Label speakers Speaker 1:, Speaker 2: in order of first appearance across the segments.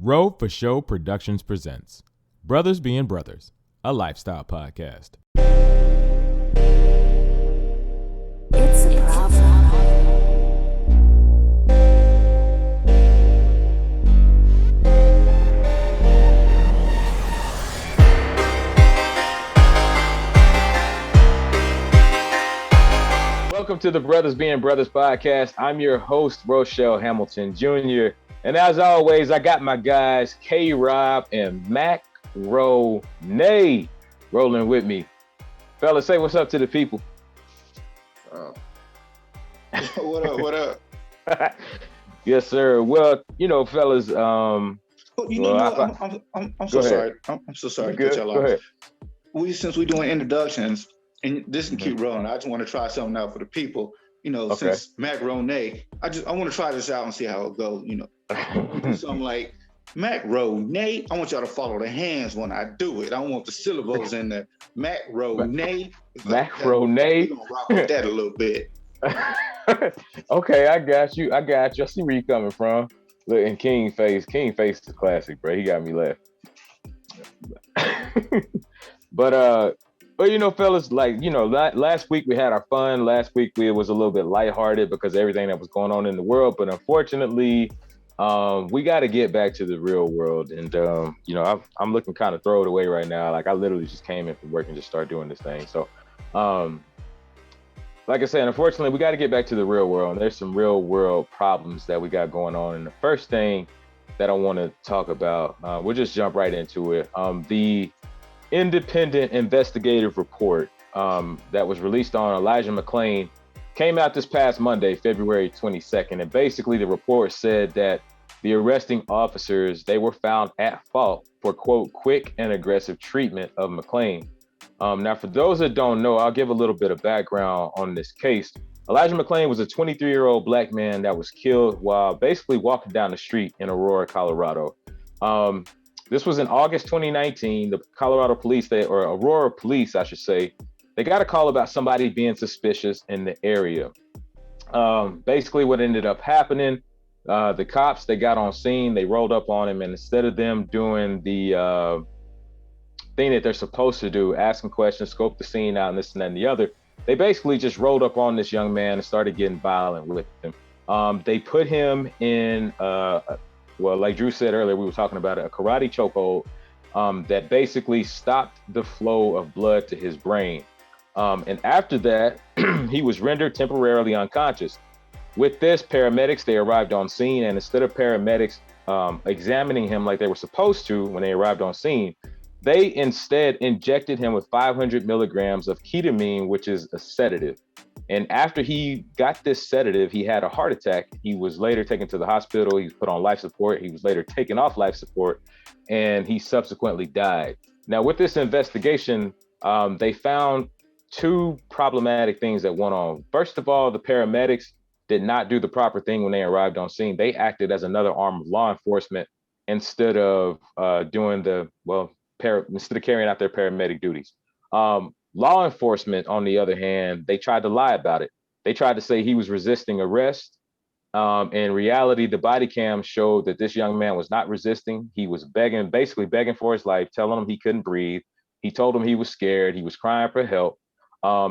Speaker 1: Row for Show Productions presents Brothers Being Brothers, a lifestyle podcast.
Speaker 2: It's a problem.
Speaker 3: Welcome to the Brothers Being Brothers podcast. I'm your host, Rochelle Hamilton Jr. And as always, I got my guys, K-Rob and Mac Ronay, rolling with me. Fellas, say what's up to the people.
Speaker 4: What up?
Speaker 3: Yes, sir. Well, fellas,
Speaker 4: I'm so sorry. I'm so sorry to cut y'all off. Since we're doing introductions, and this can keep rolling, I just want to try something out for the people. Since Mac Ronay, I want to try this out and see how it goes. Something like Mac Ronay. I want y'all to follow the hands when I do it. I don't want the syllables in there. Mac Ronay.
Speaker 3: Mac Ronay.
Speaker 4: We're gonna rock with that a little bit.
Speaker 3: Okay, I got you. I see where you're coming from. Look, and King Face is classic, bro. He got me laughing. But fellas, last week we had our fun. Last week it was a little bit lighthearted because of everything that was going on in the world. But unfortunately, we got to get back to the real world. And, I'm looking kind of throw it away right now. Like I literally just came in from work and just started doing this thing. So, like I said, unfortunately, we got to get back to the real world. And there's some real world problems that we got going on. And the first thing that I want to talk about, we'll just jump right into it. The independent investigative report that was released on Elijah McClain came out this past Monday, February 22nd. And basically the report said that the arresting officers, they were found at fault for, quote, quick and aggressive treatment of McClain. Now, for those that don't know, I'll give a little bit of background on this case. Elijah McClain was a 23-year-old black man that was killed while basically walking down the street in Aurora, Colorado. This was in August 2019. The Colorado police, or Aurora police, I should say, they got a call about somebody being suspicious in the area. Basically what ended up happening, the cops, they got on scene, they rolled up on him, and instead of them doing the thing that they're supposed to do, asking questions, scope the scene out, and this and that and the other, they basically just rolled up on this young man and started getting violent with him. They put him in, like Drew said earlier, we were talking about it, a karate chokehold that basically stopped the flow of blood to his brain. And after that, he was rendered temporarily unconscious. With this, paramedics, they arrived on scene, and instead of paramedics examining him like they were supposed to when they arrived on scene, they instead injected him with 500 milligrams of ketamine, which is a sedative. And after he got this sedative, he had a heart attack. He was later taken to the hospital. He was put on life support. He was later taken off life support, and he subsequently died. Now, with this investigation, they found two problematic things that went on. First of all, the paramedics did not do the proper thing when they arrived on scene. They acted as another arm of law enforcement instead of instead of carrying out their paramedic duties. Law enforcement, on the other hand, they tried to lie about it. They tried to say he was resisting arrest. In reality, the body cam showed that this young man was not resisting. He was basically begging for his life, telling him he couldn't breathe. He told him he was scared. He was crying for help.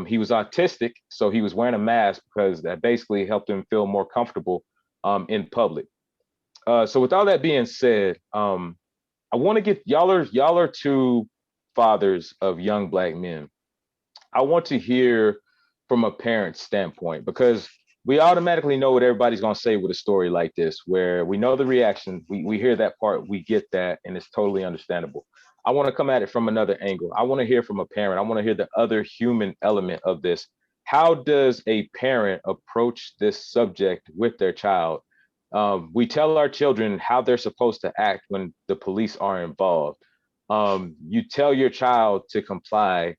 Speaker 3: He was autistic, so he was wearing a mask because that basically helped him feel more comfortable in public. So with all that being said, I want to get y'all are two fathers of young black men. I want to hear from a parent's standpoint, because we automatically know what everybody's going to say with a story like this, where we know the reaction. We hear that part, we get that, and it's totally understandable. I want to come at it from another angle. I want to hear from a parent. I want to hear the other human element of this. How does a parent approach this subject with their child? We tell our children how they're supposed to act when the police are involved. You tell your child to comply.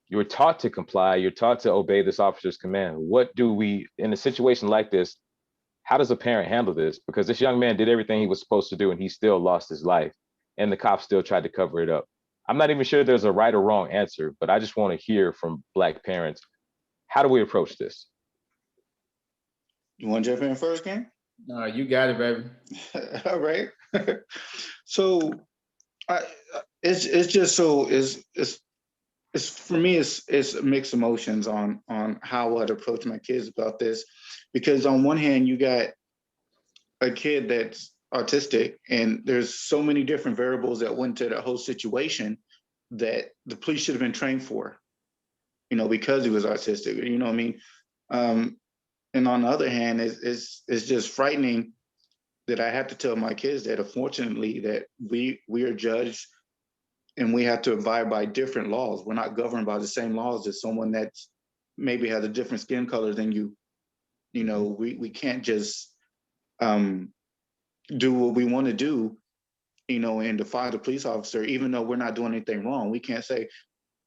Speaker 3: You're taught to comply. You're taught to obey this officer's command. What do we, in a situation like this, how does a parent handle this? Because this young man did everything he was supposed to do, and he still lost his life, and the cops still tried to cover it up. I'm not even sure there's a right or wrong answer, but I just want to hear from Black parents. How do we approach this?
Speaker 4: You want to jump in first, Ken?
Speaker 5: You got it, baby.
Speaker 4: All right. So it's just so it's for me it's mixed emotions on how I'd approach my kids about this, because on one hand you got a kid that's autistic and there's so many different variables that went to the whole situation that the police should have been trained for, because he was autistic, what I mean? And on the other hand, it's just frightening that I have to tell my kids that unfortunately that we are judged and we have to abide by different laws. We're not governed by the same laws as someone that's maybe has a different skin color than you. We can't just do what we want to do, and defy the police officer, even though we're not doing anything wrong. We can't say,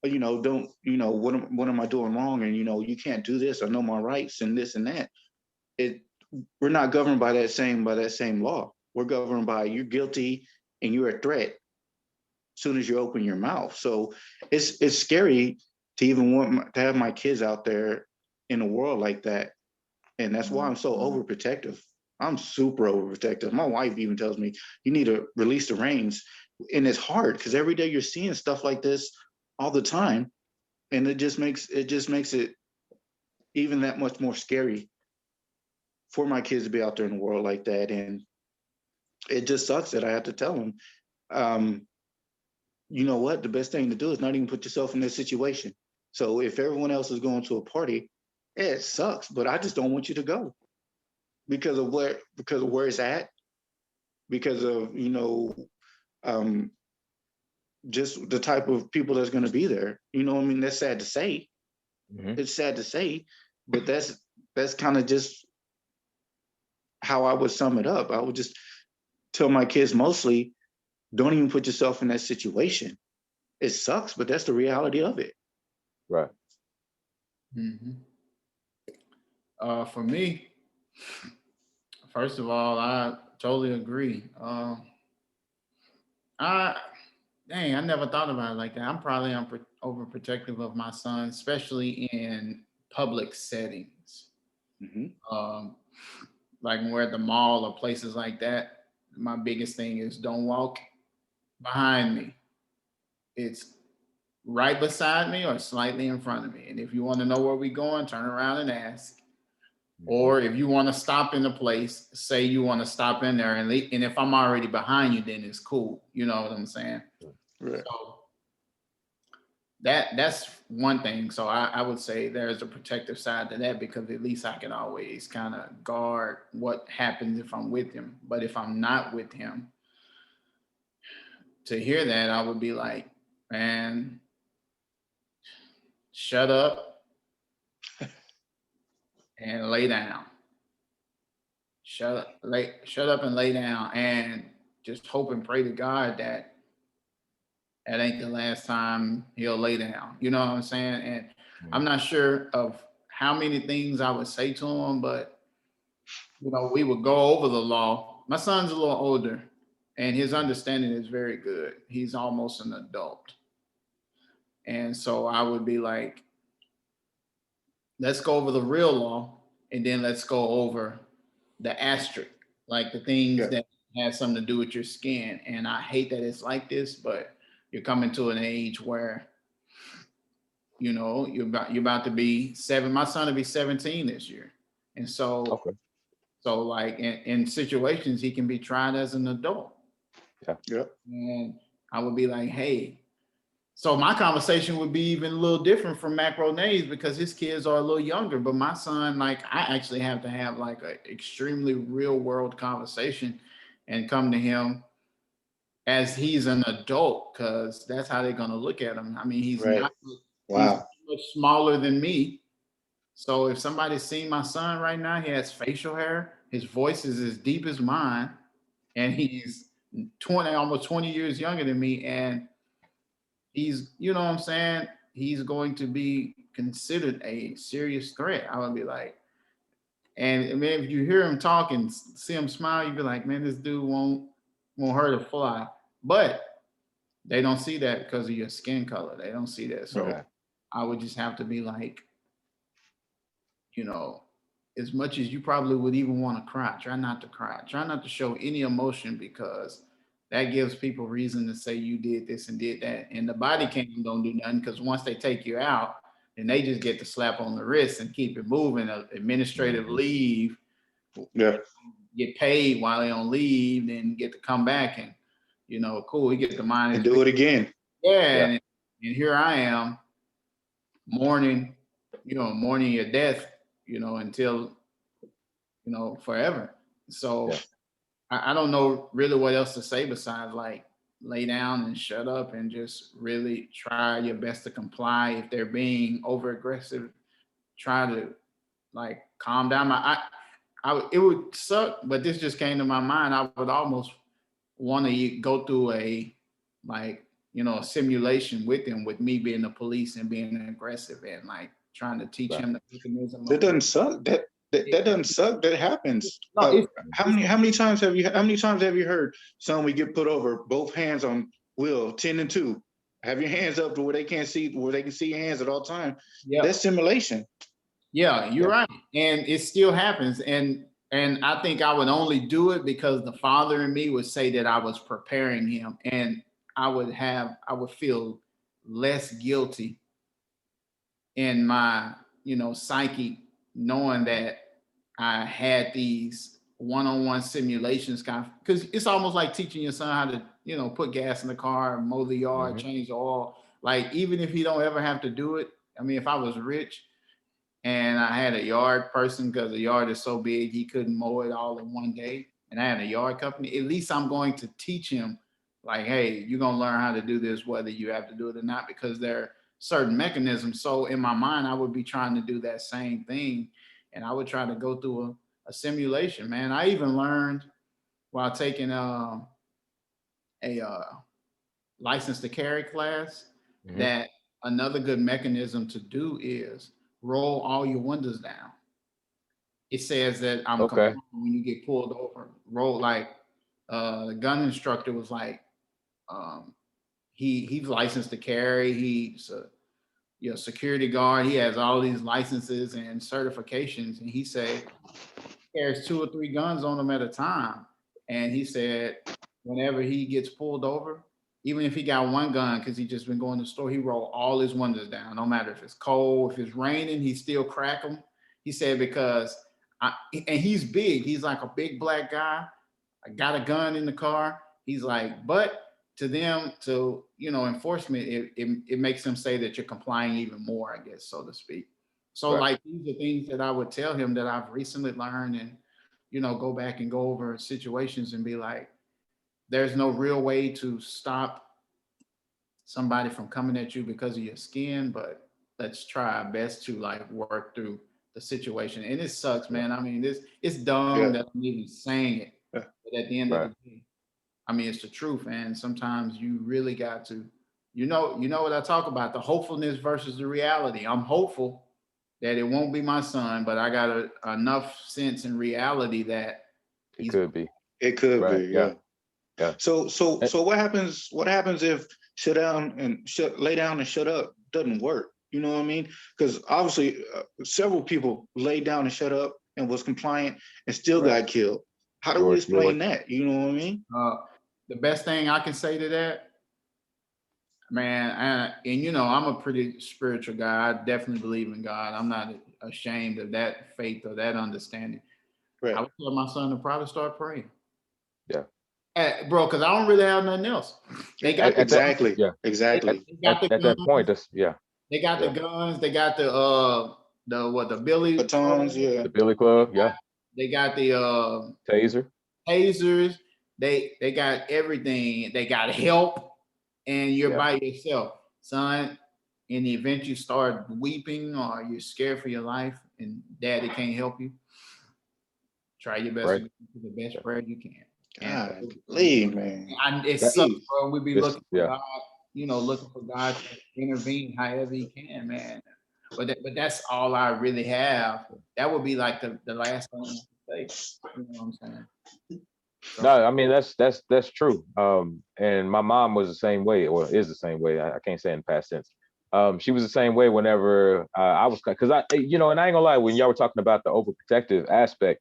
Speaker 4: don't, what am I doing wrong? And, you can't do this. I know my rights and this and that. We're not governed by that same law. We're governed by you're guilty and you're a threat as soon as you open your mouth. So it's scary to even want to have my kids out there in a world like that. And that's why I'm so overprotective. I'm super overprotective. My wife even tells me, you need to release the reins. And it's hard because every day you're seeing stuff like this all the time. And it just makes it even that much more scary for my kids to be out there in the world like that. And it just sucks that I have to tell them, you know what, the best thing to do is not even put yourself in this situation. So if everyone else is going to a party, it sucks, but I just don't want you to go because of where it's at, because of, just the type of people that's going to be there. I mean, that's sad to say. Mm-hmm. It's sad to say, but that's kind of just how I would sum it up. I would just tell my kids mostly, don't even put yourself in that situation. It sucks, but that's the reality of it.
Speaker 3: Right.
Speaker 5: Mm-hmm. For me, first of all, I totally agree. I never thought about it like that. I'm probably overprotective of my son, especially in public settings. Mm-hmm. Like when we're at the mall or places like that, my biggest thing is don't walk behind me. It's right beside me or slightly in front of me. And if you want to know where we're going, turn around and ask. Or if you want to stop in a place, say you want to stop in there and leave. And if I'm already behind you, then it's cool. You know what I'm saying? Right. So that's one thing. So I would say there's a protective side to that, because at least I can always kind of guard what happens if I'm with him. But if I'm not with him, to hear that, I would be like, man, shut up and lay down. Shut up and lay down, and just hope and pray to God that ain't the last time he'll lay down. You know what I'm saying? And I'm not sure of how many things I would say to him, but we would go over the law. My son's a little older, and his understanding is very good. He's almost an adult. And so I would be like, let's go over the real law, and then let's go over the asterisk, like the things that have something to do with your skin. And I hate that it's like this, but you're coming to an age where, you're about to be 7. My son will be 17 this year. And so, so like in situations, he can be tried as an adult. Yeah. Yep. And I would be like, hey, so my conversation would be even a little different from Macro Nays, because his kids are a little younger. But my son, like, I actually have to have like an extremely real world conversation and come to him as he's an adult, because that's how they're going to look at him. I mean, he's not he's much smaller than me. So if somebody's seen my son right now, he has facial hair. His voice is as deep as mine. And he's almost 20 years younger than me. And he's, you know what I'm saying? He's going to be considered a serious threat. I would be like, and man, if you hear him talk and see him smile, you'd be like, man, this dude won't hurt a fly. But they don't see that because of your skin color. They don't see that. So I would just have to be like, as much as you probably would even want to cry, try not to cry. Try not to show any emotion, because that gives people reason to say you did this and did that. And the body cam don't do nothing, because once they take you out, then they just get the slap on the wrist and keep it moving. Administrative leave.
Speaker 4: Yeah.
Speaker 5: Get paid while they on leave, then get to come back and, cool, we get the mind
Speaker 4: and do it again.
Speaker 5: Yeah. And here I am mourning your death, until, forever. So I don't know really what else to say besides like lay down and shut up and just really try your best to comply. If they're being over aggressive, try to like calm down. It would suck, but this just came to my mind. I would almost want to go through a simulation with him, with me being the police and being aggressive and like trying to teach him the mechanism.
Speaker 4: That doesn't suck. That doesn't suck. That happens. No, how many times have you heard someone get put over, both hands on wheel, 10 and 2? Have your hands up to where they can see your hands at all time. Yeah. That's simulation.
Speaker 5: Yeah, you're right. And it still happens. And I think I would only do it because the father in me would say that I was preparing him, and I would feel less guilty in my, psyche, knowing that I had these one-on-one simulations, because it's almost like teaching your son how to, put gas in the car, mow the yard, change the oil. Like, even if he don't ever have to do it. I mean, if I was rich and I had a yard person, because the yard is so big, he couldn't mow it all in one day, and I had a yard company, at least I'm going to teach him, like, hey, you're going to learn how to do this, whether you have to do it or not, because there are certain mechanisms. So in my mind, I would be trying to do that same thing, and I would try to go through a simulation, man. I even learned while taking a license to carry class that another good mechanism to do is roll all your windows down. It says that when you get pulled over, roll like the gun instructor was like, he's licensed to carry. He's a security guard. He has all these licenses and certifications, and he said he carries 2 or 3 guns on him at a time. And he said whenever he gets pulled over, even if he got 1 gun because he just been going to the store, he roll all his windows down, no matter if it's cold, if it's raining, he still crack them. He said and he's big. He's like a big black guy. I got a gun in the car. He's like, but to them, enforcement, it makes them say that you're complying even more, I guess, so to speak. So like, these are things that I would tell him that I've recently learned, and, go back and go over situations and be like, there's no real way to stop somebody from coming at you because of your skin, but let's try our best to like work through the situation. And it sucks, man. I mean, it's dumb that I'm even saying it, but at the end of the day, I mean, it's the truth. And sometimes you really got to, you know what I talk about, the hopefulness versus the reality. I'm hopeful that it won't be my son, but I got enough sense in reality that
Speaker 3: it could be.
Speaker 4: It could be, yeah. Yeah. So what happens if lay down and shut up doesn't work? You know what I mean? Because obviously several people laid down and shut up and was compliant and still got killed. How do we explain that? You know what I mean?
Speaker 5: The best thing I can say to that, man, and I'm a pretty spiritual guy. I definitely believe in God. I'm not ashamed of that faith or that understanding. Right. I would tell my son to probably start praying.
Speaker 3: Yeah.
Speaker 5: Bro, because I don't really have nothing else. They got
Speaker 4: exactly.
Speaker 5: They got
Speaker 3: at that point,
Speaker 5: they got the guns. They got the billy
Speaker 4: batons,
Speaker 3: the billy club,
Speaker 5: They got the tasers. They got everything. They got help, and you're by yourself, son. In the event you start weeping or you're scared for your life, and daddy can't help you, try your best to do the best prayer you can.
Speaker 4: God, leave, man.
Speaker 5: It sucks, bro. We be looking for God, looking for God to intervene however He can, man. But that's all I really have. That would be like the last thing I say. You know what I'm saying? So.
Speaker 3: No, I mean that's true. And my mom was the same way, or is the same way. I can't say in past tense, She was the same way whenever I was, because and I ain't gonna lie, when y'all were talking about the overprotective aspect,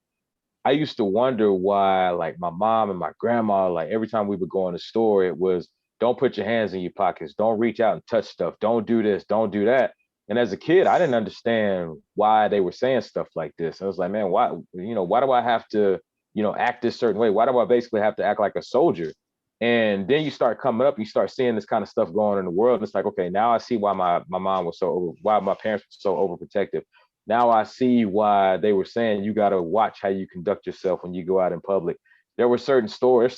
Speaker 3: I used to wonder why, like, my mom and my grandma, like, every time we would go in the store, it was, don't put your hands in your pockets, don't reach out and touch stuff, don't do this, don't do that. And as a kid, I didn't understand why they were saying stuff like this. I was like, man, why do I have to, act this certain way? Why do I basically have to act like a soldier? And then you start coming up, you start seeing this kind of stuff going on in the world. And it's like, okay, now I see why my mom was why my parents were so overprotective. Now I see why they were saying you got to watch how you conduct yourself when you go out in public. There were certain stores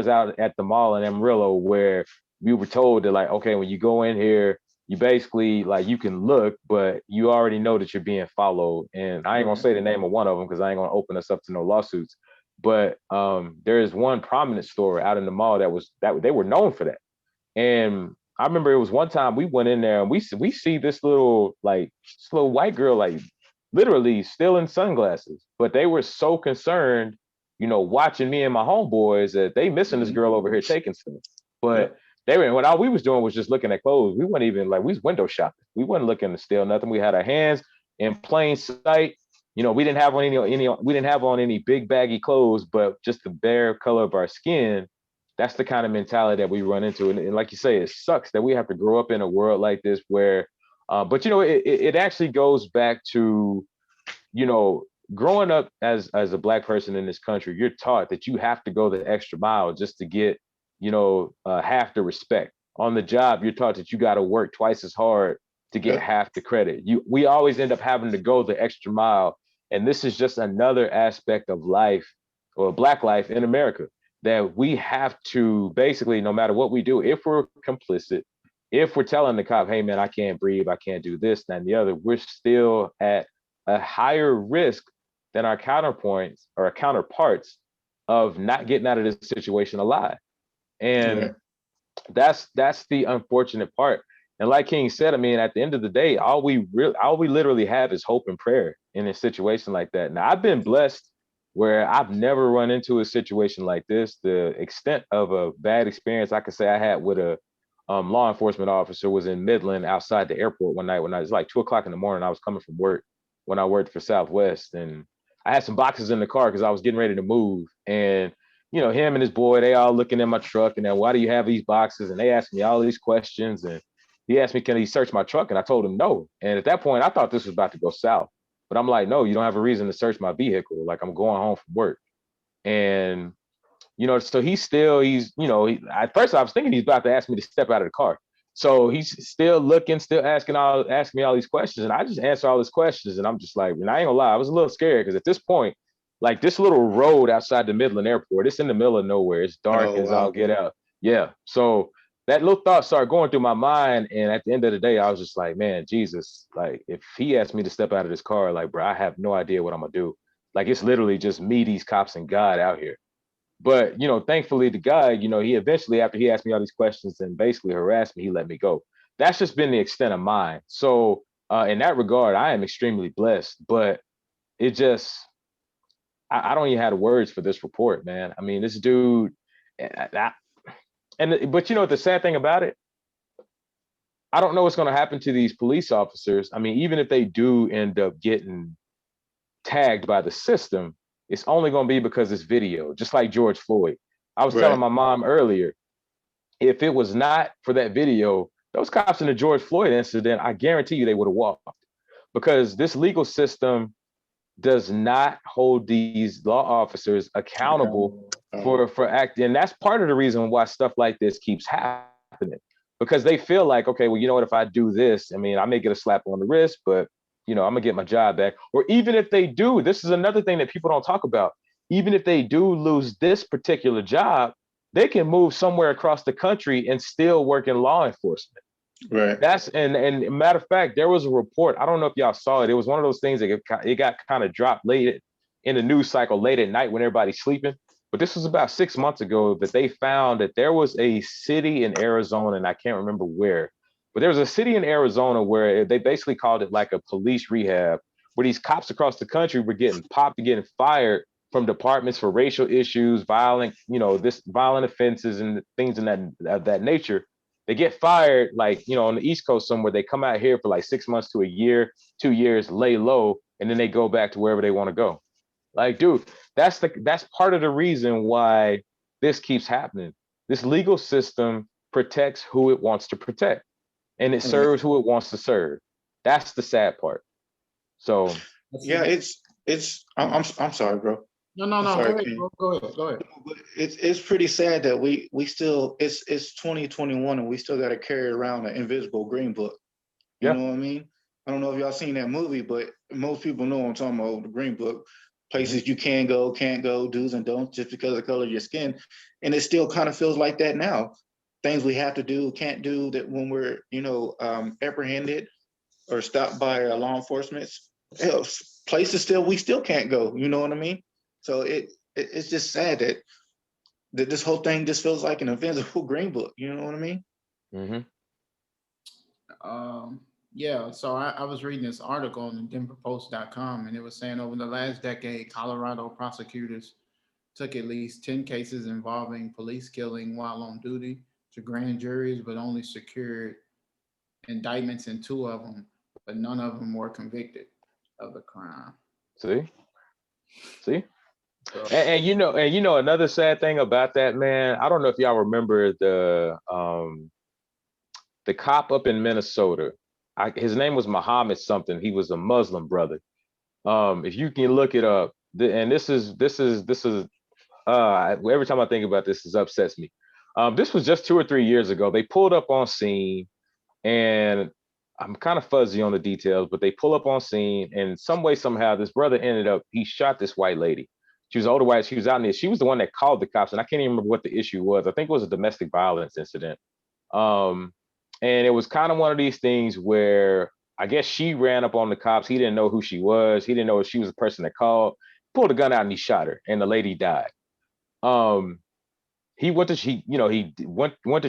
Speaker 3: out at the mall in Amarillo where we were told that, like, okay, when you go in here, you basically, like, you can look, but you already know that you're being followed. And I ain't gonna say the name of one of them because I ain't gonna open us up to no lawsuits. But there is one prominent store out in the mall that they were known for that. And I remember it was one time we went in there and we see this little white girl, like, literally still in sunglasses, but they were so concerned, watching me and my homeboys, that they missing this girl over here taking stuff. But when all we was doing was just looking at clothes. We weren't even, like, we was window shopping. We wasn't looking to steal nothing. We had our hands in plain sight. We didn't have on any big baggy clothes, but just the bare color of our skin. That's the kind of mentality that we run into. And like you say, it sucks that we have to grow up in a world like this where, but it actually goes back to, growing up as a Black person in this country. You're taught that you have to go the extra mile just to get, half the respect. On the job, you're taught that you got to work twice as hard to get half the credit. We always end up having to go the extra mile. And this is just another aspect of life, or Black life in America, that we have to basically, no matter what we do, if we're complicit, if we're telling the cop, hey man, I can't breathe, I can't do this, that, and the other, we're still at a higher risk than our counterparts of not getting out of this situation alive. And that's the unfortunate part. And like King said, I mean, at the end of the day, all we literally have is hope and prayer in a situation like that. Now, I've been blessed where I've never run into a situation like this. The extent of a bad experience I could say I had with a law enforcement officer was in Midland outside the airport one night when it was like 2:00 in the morning. I was coming from work when I worked for Southwest, and I had some boxes in the car because I was getting ready to move. And him and his boy, they all looking at my truck, and then, why do you have these boxes? And they asked me all these questions, and he asked me, can he search my truck? And I told him no. And at that point, I thought this was about to go south. But I'm like, no, you don't have a reason to search my vehicle. Like, I'm going home from work. And, so at first I was thinking he's about to ask me to step out of the car. So he's still looking, still asking me all these questions. And I just answer all his questions. And I'm just like, and I ain't gonna lie, I was a little scared because at this point, like, this little road outside the Midland airport, it's in the middle of nowhere. It's dark as I'll get out. Yeah. So that little thought started going through my mind. And at the end of the day, I was just like, man, Jesus, like, if he asked me to step out of this car, like, bro, I have no idea what I'm gonna do. Like, it's literally just me, these cops, and God out here. But, thankfully, the guy, he eventually, after he asked me all these questions and basically harassed me, he let me go. That's just been the extent of mine. So in that regard, I am extremely blessed. But it just, I don't even have the words for this report, man. I mean, this dude, but the sad thing about it, I don't know what's going to happen to these police officers. I mean, even if they do end up getting tagged by the system, it's only going to be because it's video, just like George Floyd. I was telling my mom earlier, if it was not for that video, those cops in the George Floyd incident, I guarantee you they would have walked, because this legal system does not hold these law officers accountable for acting. And that's part of the reason why stuff like this keeps happening, because they feel like, okay, well, you know what, if I do this, I mean, I may get a slap on the wrist, but I'm gonna get my job back. Or even if they do, this is another thing that people don't talk about. Even if they do lose this particular job, they can move somewhere across the country and still work in law enforcement.
Speaker 4: Right.
Speaker 3: And matter of fact, there was a report. I don't know if y'all saw it. It was one of those things that it got kind of dropped late in the news cycle, late at night when everybody's sleeping. But this was about 6 months ago that they found that there was a city in Arizona, and I can't remember where, but there was a city in Arizona where they basically called it like a police rehab, where these cops across the country were getting popped and getting fired from departments for racial issues, violent offenses and things of that nature. They get fired, like, on the East Coast somewhere. They come out here for like 6 months to a year, 2 years, lay low, and then they go back to wherever they want to go. Like, dude, that's part of the reason why this keeps happening. This legal system protects who it wants to protect, and it serves who it wants to serve. That's the sad part. So
Speaker 4: yeah, I'm sorry, bro.
Speaker 5: No. Sorry, go ahead.
Speaker 4: But it's pretty sad that we still it's 2021 and we still got to carry around an invisible green book. You know what I mean? I don't know if y'all seen that movie, but most people know I'm talking about, the green book. Places you can go, can't go, do's and don'ts just because of the color of your skin. And it still kind of feels like that now. Things we have to do, can't do, that when we're, apprehended or stopped by law enforcement. Places we still can't go. You know what I mean? So it's just sad that this whole thing just feels like an invisible green book. You know what I mean?
Speaker 5: Yeah, so I was reading this article on DenverPost.com, and it was saying over the last decade, Colorado prosecutors took at least 10 cases involving police killing while on duty to grand juries, but only secured indictments in 2 of them, but none of them were convicted of the crime.
Speaker 3: See? And another sad thing about that, man, I don't know if y'all remember the cop up in Minnesota. His name was Muhammad something. He was a Muslim brother. If you can look it up, and this is every time I think about this, it upsets me. This was just 2 or 3 years ago. They pulled up on scene, and I'm kind of fuzzy on the details, but they pull up on scene, and some way, somehow, this brother he shot this white lady. She was older white. She was out there. She was the one that called the cops, and I can't even remember what the issue was. I think it was a domestic violence incident. And it was kind of one of these things where I guess she ran up on the cops. He didn't know who she was. He didn't know if she was the person that called. Pulled a gun out and he shot her, and the lady died. He went to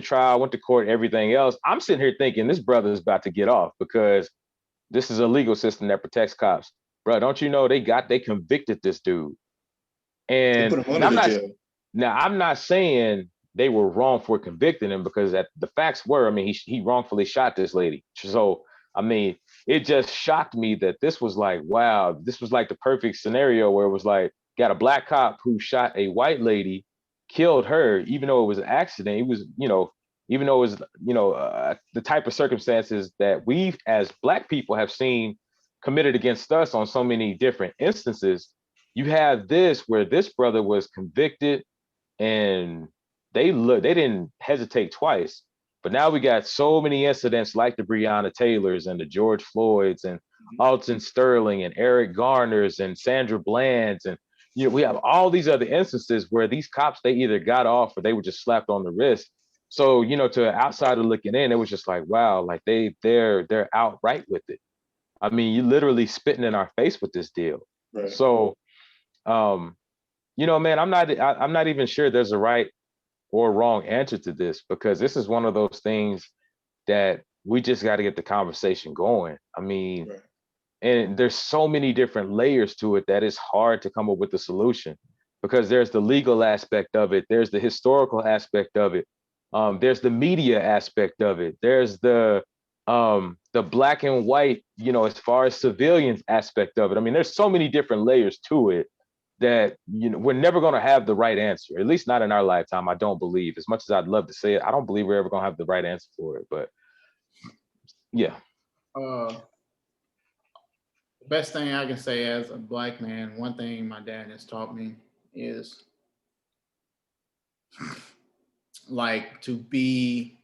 Speaker 3: trial, went to court, everything else. I'm sitting here thinking this brother is about to get off because this is a legal system that protects cops. Bro, don't you know they convicted this dude? And I'm not saying they were wrong for convicting him, because the facts were, he wrongfully shot this lady. So, it just shocked me that this was like, wow, this was like the perfect scenario where it was like, got a black cop who shot a white lady, killed her, even though it was an accident. It was, even though it was, the type of circumstances that we as Black people have seen committed against us on so many different instances. You have this where this brother was convicted, and they didn't hesitate twice. But now we got so many incidents like the Breonna Taylors and the George Floyds and Alton Sterling and Eric Garners and Sandra Bland's, and we have all these other instances where these cops, they either got off or they were just slapped on the wrist. So to an outsider looking in, it was just like, wow, like they're outright with it. You literally spitting in our face with this deal.
Speaker 4: Right.
Speaker 3: So, man, I'm not even sure there's a right or wrong answer to this, because this is one of those things that we just got to get the conversation going. Right. And there's so many different layers to it that it's hard to come up with a solution, because there's the legal aspect of it, there's the historical aspect of it, there's the media aspect of it, there's the black and white, as far as civilians aspect of it. There's so many different layers to it that we're never going to have the right answer, at least not in our lifetime. I don't believe, as much as I'd love to say it, I don't believe we're ever going to have the right answer for it. But yeah.
Speaker 5: The best thing I can say as a Black man, one thing my dad has taught me is like to be,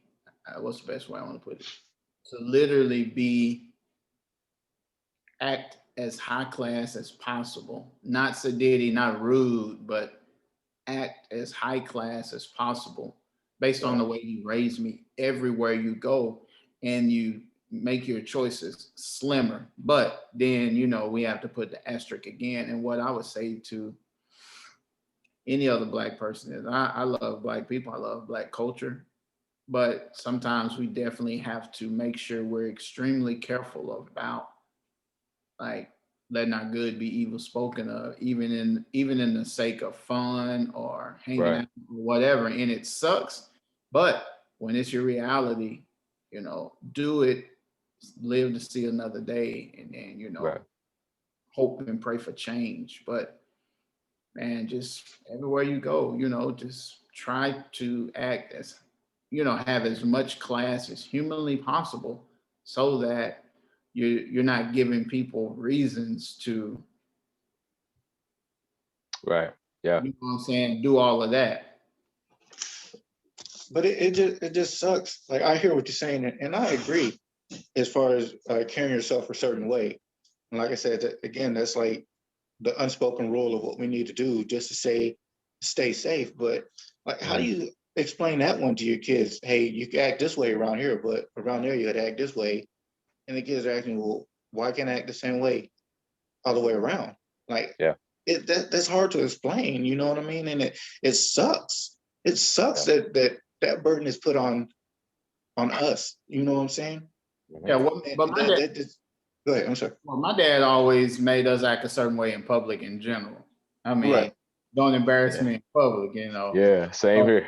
Speaker 5: what's the best way I want to put it? To literally act as high class as possible, not sedity, not rude, but act as high class as possible based on the way you raised me. Everywhere you go and you make your choices slimmer, but then we have to put the asterisk again. And what I would say to any other Black person is, I love Black people, I love Black culture, but sometimes we definitely have to make sure we're extremely careful about like letting our good be evil spoken of, even in the sake of fun or hanging out or whatever. And it sucks, but when it's your reality, do it, live to see another day, and then,
Speaker 3: right.
Speaker 5: hope and pray for change. But man, just everywhere you go, just try to act as, have as much class as humanly possible, so that you're not giving people reasons to,
Speaker 3: right. Yeah.
Speaker 5: You know what I'm saying, do all of that.
Speaker 4: But it just sucks. Like, I hear what you're saying, and I agree as far as carrying yourself a certain way. And like I said, again, that's like the unspoken rule of what we need to do just to stay safe. But like, how do you explain that one to your kids? Hey, you can act this way around here, but around there you got to act this way. And the kids are acting, well, why can't I act the same way all the way around? Like, that's hard to explain. You know what I mean? And it sucks. It sucks that burden is put on us. You know what I'm saying?
Speaker 5: Yeah. Well, but my dad,
Speaker 4: go ahead. I'm sorry.
Speaker 5: Well, my dad always made us act a certain way in public in general. I mean, don't embarrass me in public,
Speaker 3: Yeah, same here.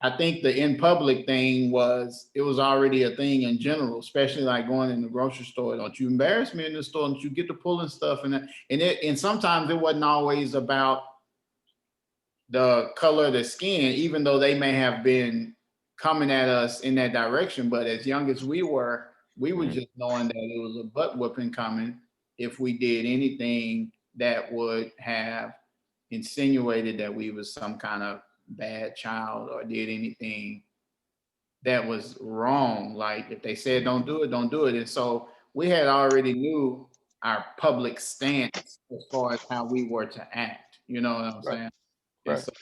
Speaker 5: I think the in public thing was already a thing in general, especially like going in the grocery store. Don't you embarrass me in the store? Don't you get to pulling stuff? And sometimes it wasn't always about the color of the skin, even though they may have been coming at us in that direction. But as young as we were just knowing that it was a butt whooping coming if we did anything that would have insinuated that we was some kind of bad child or did anything that was wrong. Like, if they said don't do it, don't do it. And so we had already knew our public stance as far as how we were to act. You know what I'm saying?
Speaker 3: Right.
Speaker 5: So,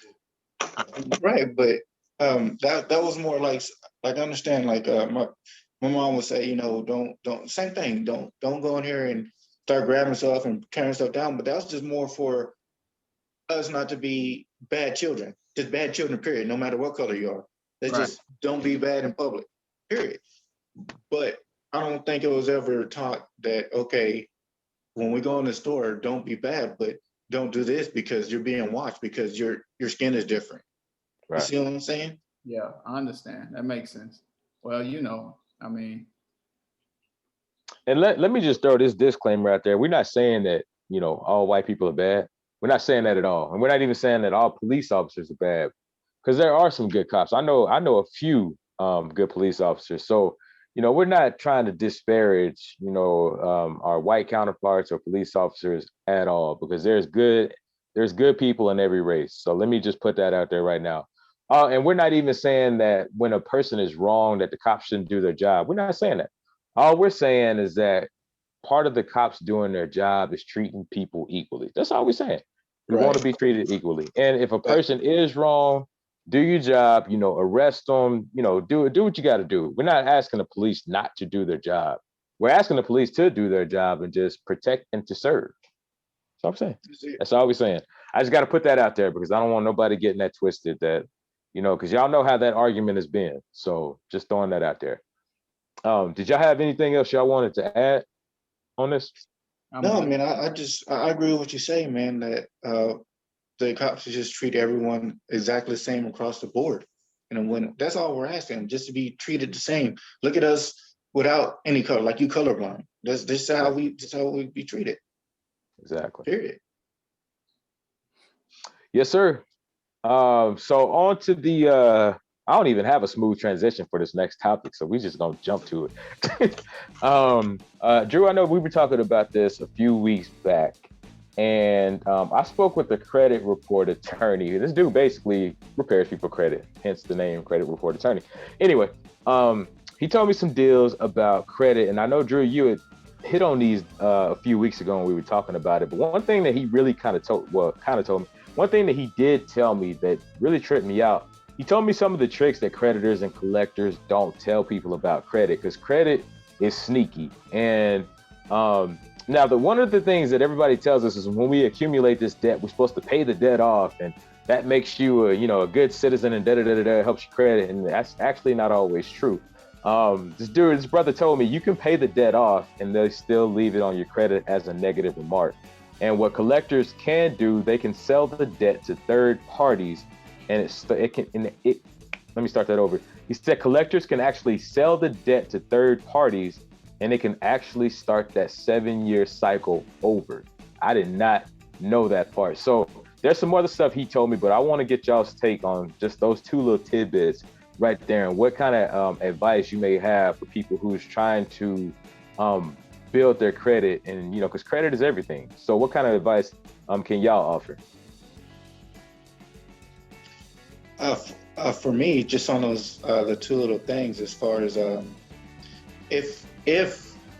Speaker 4: right. But that was more like I understand, like my mom would say, don't same thing. Don't go in here and start grabbing stuff and carrying stuff down. But that was just more for us not to be bad children. Just bad children, period. No matter what color you are. They just don't be bad in public, period. But I don't think it was ever taught that, okay, when we go in the store, don't be bad, but don't do this because you're being watched because your skin is different. Right. You see what I'm saying?
Speaker 5: Yeah, I understand. That makes sense. Well, I mean.
Speaker 3: And let me just throw this disclaimer out there. We're not saying that, all white people are bad. We're not saying that at all. And we're not even saying that all police officers are bad, because there are some good cops. I know a few good police officers. So, we're not trying to disparage, our white counterparts or police officers at all, because there's good people in every race. So let me just put that out there right now. And we're not even saying that when a person is wrong, that the cops shouldn't do their job. We're not saying that. All we're saying is that part of the cops doing their job is treating people equally. That's all we're saying. We want to be treated equally. And if a person is wrong, do your job, arrest them, do what you got to do. We're not asking the police not to do their job. We're asking the police to do their job and just protect and to serve. That's all I'm saying. That's all we're saying. I just got to put that out there because I don't want nobody getting that twisted that, because y'all know how that argument has been. So just throwing that out there. Did y'all have anything else y'all wanted to add on this?
Speaker 4: No, man, I agree with what you say, man, that the cops should just treat everyone exactly the same across the board. When that's all we're asking, just to be treated the same. Look at us without any color, like you colorblind. This is how we be treated.
Speaker 3: Exactly.
Speaker 4: Period.
Speaker 3: Yes, sir. So on to the I don't even have a smooth transition for this next topic, so we're just gonna jump to it. Drew, I know we were talking about this a few weeks back, and I spoke with a credit report attorney. This dude basically repairs people credit, hence the name credit report attorney. Anyway, he told me some deals about credit, and I know, Drew, you had hit on these a few weeks ago when we were talking about it, but one thing that he really kind of told me, one thing that he did tell me that really tripped me out, he told me some of the tricks that creditors and collectors don't tell people about credit, because credit is sneaky. And now, one of the things that everybody tells us is when we accumulate this debt, we're supposed to pay the debt off, and that makes you a good citizen, and helps your credit. And that's actually not always true. This brother told me you can pay the debt off and they still leave it on your credit as a negative remark. And what collectors can do, they can sell the debt to third parties, and let me start that over. He said collectors can actually sell the debt to third parties, and they can actually start that 7-year cycle over. I did not know that part. So there's some other stuff he told me, but I want to get y'all's take on just those two little tidbits right there, and what kind of advice you may have for people who's trying to build their credit, and because credit is everything. So what kind of advice can y'all offer?
Speaker 4: For me, just on those the two little things, as far as if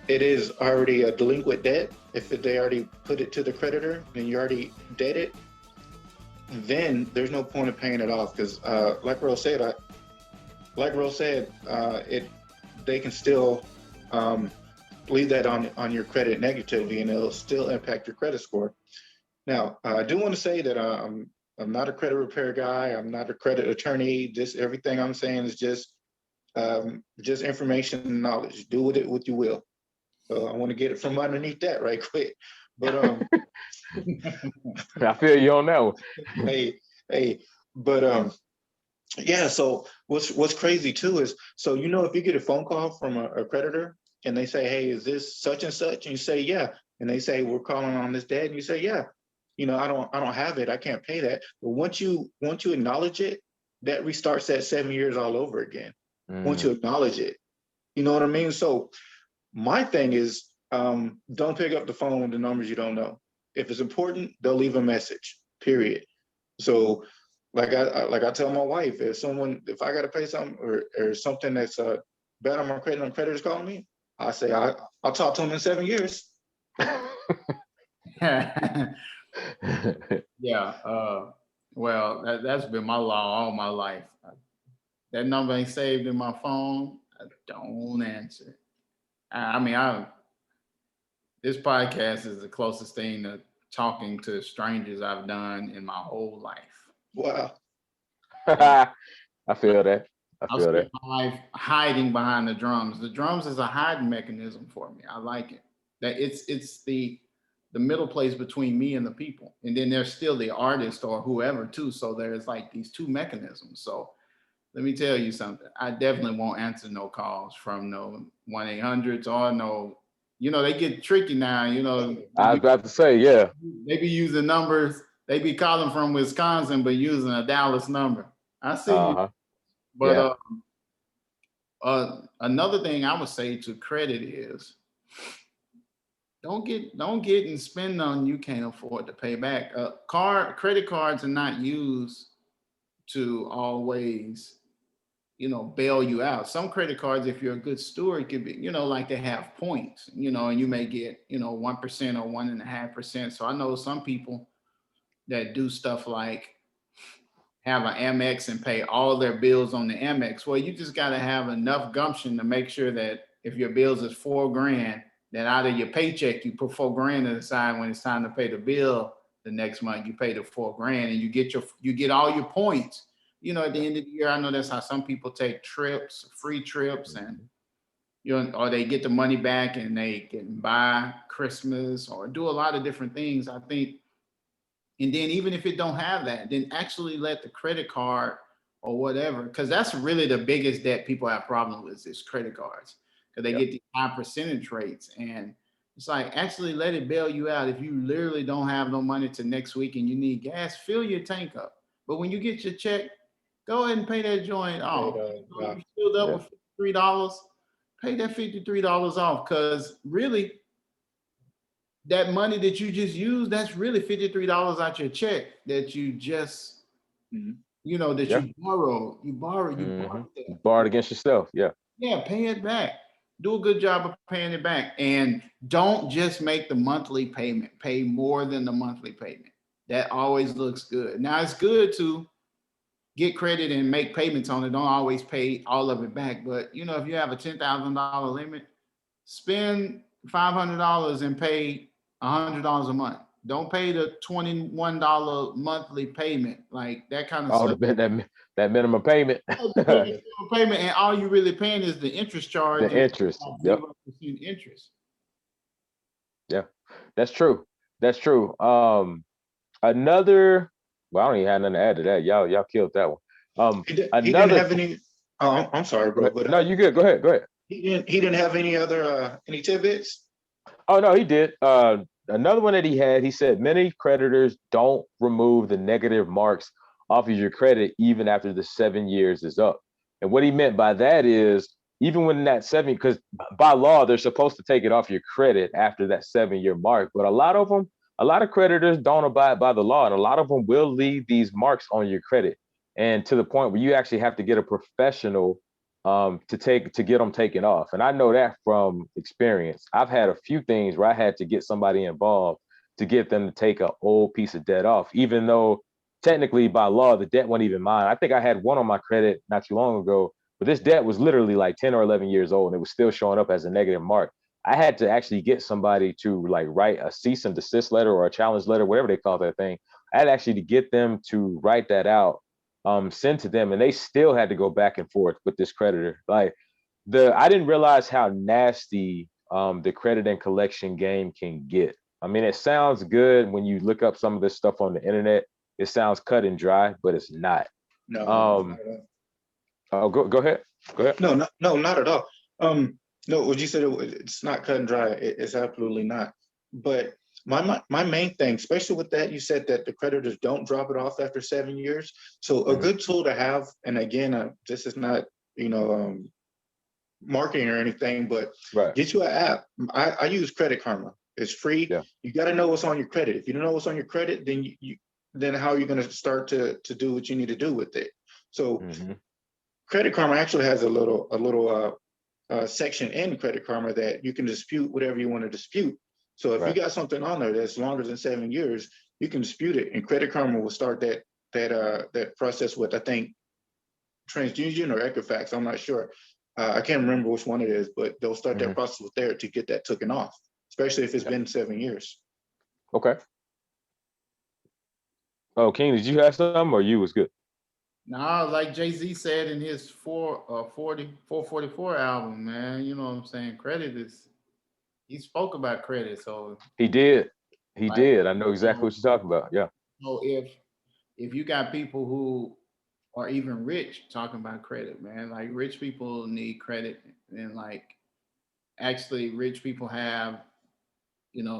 Speaker 4: it is already a delinquent debt, if they already put it to the creditor and you're already debted, then there's no point in paying it off, because like Rose said, they can still leave that on your credit negatively, and it'll still impact your credit score. Now, I do want to say that I'm not a credit repair guy. I'm not a credit attorney. Just everything I'm saying is just information and knowledge. Do with it what you will. So I want to get it from underneath that right quick. But
Speaker 3: I feel you on that one.
Speaker 4: But yeah. So what's crazy too is, so if you get a phone call from a creditor and they say, "Hey, is this such and such?" and you say, "Yeah," and they say, "We're calling on this debt," and you say, "Yeah, I don't have it. I can't pay that." But once you acknowledge it, that restarts that 7 years all over again. Once you acknowledge it, you know what I mean? So my thing is, don't pick up the phone with the numbers you don't know. If it's important, they'll leave a message, period. So like I tell my wife, if I got to pay something or something that's bad on my credit, and creditor's calling me, I say, I'll talk to them in 7 years.
Speaker 5: Yeah. Well, that's been my law all my life. That number ain't saved in my phone, I don't answer. I mean, this podcast is the closest thing to talking to strangers I've done in my whole life.
Speaker 4: Wow.
Speaker 3: I feel that.
Speaker 5: I spent my life hiding behind the drums. The drums is a hiding mechanism for me. I like it. That it's the middle place between me and the people. And then there's still the artist or whoever too. So there's like these two mechanisms. So let me tell you something. I definitely won't answer no calls from no 1-800s or no, they get tricky now,
Speaker 3: I was about to say, yeah.
Speaker 5: They be using numbers. They be calling from Wisconsin, but using a Dallas number. I see you. But another thing I would say to credit is, don't get and spend on you can't afford to pay back. Credit cards are not used to always, bail you out. Some credit cards, if you're a good steward, could be, like they have points, and you may get, 1% or 1.5%. So I know some people that do stuff like have an Amex and pay all their bills on the Amex. Well, you just got to have enough gumption to make sure that if your bills is $4,000, that out of your paycheck, you put $4,000 aside. When it's time to pay the bill the next month, you pay the $4,000 and you get all your points. At the end of the year, I know that's how some people take trips, free trips, and or they get the money back and they can buy Christmas or do a lot of different things, I think. And then even if it don't have that, then actually let the credit card or whatever, because that's really the biggest debt people have problem with is credit cards, because they get these high percentage rates. And it's like, actually let it bail you out. If you literally don't have no money to next week and you need gas, fill your tank up. But when you get your check, go ahead and pay that joint off. You filled up with $53, pay that $53 off, because really, that money that you just used, that's really $53 out your check that you just, you borrowed. You
Speaker 3: borrowed against yourself. Yeah.
Speaker 5: Yeah, pay it back. Do a good job of paying it back. And don't just make the monthly payment. Pay more than the monthly payment. That always looks good. Now, it's good to get credit and make payments on it. Don't always pay all of it back. But, if you have a $10,000 limit, spend $500 and pay $100 a month. Don't pay the $21 monthly payment, like that kind of stuff.
Speaker 3: That minimum payment.
Speaker 5: Payment, and all you really paying is the interest charge.
Speaker 3: The interest. Yep.
Speaker 5: Interest.
Speaker 3: Yeah, that's true. That's true. Another. Well, I don't even have nothing to add to that. Y'all killed that one.
Speaker 4: He didn't have any. Oh, I'm sorry, bro. But
Speaker 3: no, you good. Go ahead. Go ahead.
Speaker 4: He didn't have any other any tidbits.
Speaker 3: Oh no, he did. Another one that he said many creditors don't remove the negative marks off of your credit even after the 7 years is up. And what he meant by that is even when that 7, because by law they're supposed to take it off your credit after that 7-year mark, but a lot of creditors don't abide by the law, and a lot of them will leave these marks on your credit, and to the point where you actually have to get a professional to get them taken off. And I know that from experience. I've had a few things where I had to get somebody involved to get them to take an old piece of debt off, even though technically by law the debt wasn't even mine. I think I had one on my credit not too long ago, but this debt was literally like 10 or 11 years old and it was still showing up as a negative mark. I had to actually get somebody to like write a cease and desist letter or a challenge letter, whatever they call that thing. I had actually to get them to write that out, sent to them, and they still had to go back and forth with this creditor. Like I didn't realize how nasty the credit and collection game can get. I mean, it sounds good when you look up some of this stuff on the internet. It sounds cut and dry, but it's not.
Speaker 4: No.
Speaker 3: Oh, go ahead. Go ahead.
Speaker 4: No, not at all. No, what you said, it's not cut and dry. It's absolutely not. But my main thing, especially with that, you said that the creditors don't drop it off after 7 years. So a good tool to have, and again, this is not, marketing or anything, but get you an app. I use Credit Karma. It's free. Yeah. You got to know what's on your credit. If you don't know what's on your credit, then how are you going to start to do what you need to do with it? So Credit Karma actually has a little section in Credit Karma that you can dispute whatever you want to dispute. So if you got something on there that's longer than 7 years, you can dispute it, and Credit Karma will start that process with, I think, TransUnion or Equifax. I'm not sure. I can't remember which one it is, but they'll start that process with there to get that taken off, especially if it's been 7 years.
Speaker 3: Okay. Oh, King, did you have some, or you was good?
Speaker 5: No, like Jay-Z said in his 444 album, man, you know what I'm saying? He spoke about credit. So
Speaker 3: he did. He did. I know exactly what you're talking about. Yeah.
Speaker 5: So if you got people who are even rich talking about credit, man, like rich people need credit, and like actually rich people have,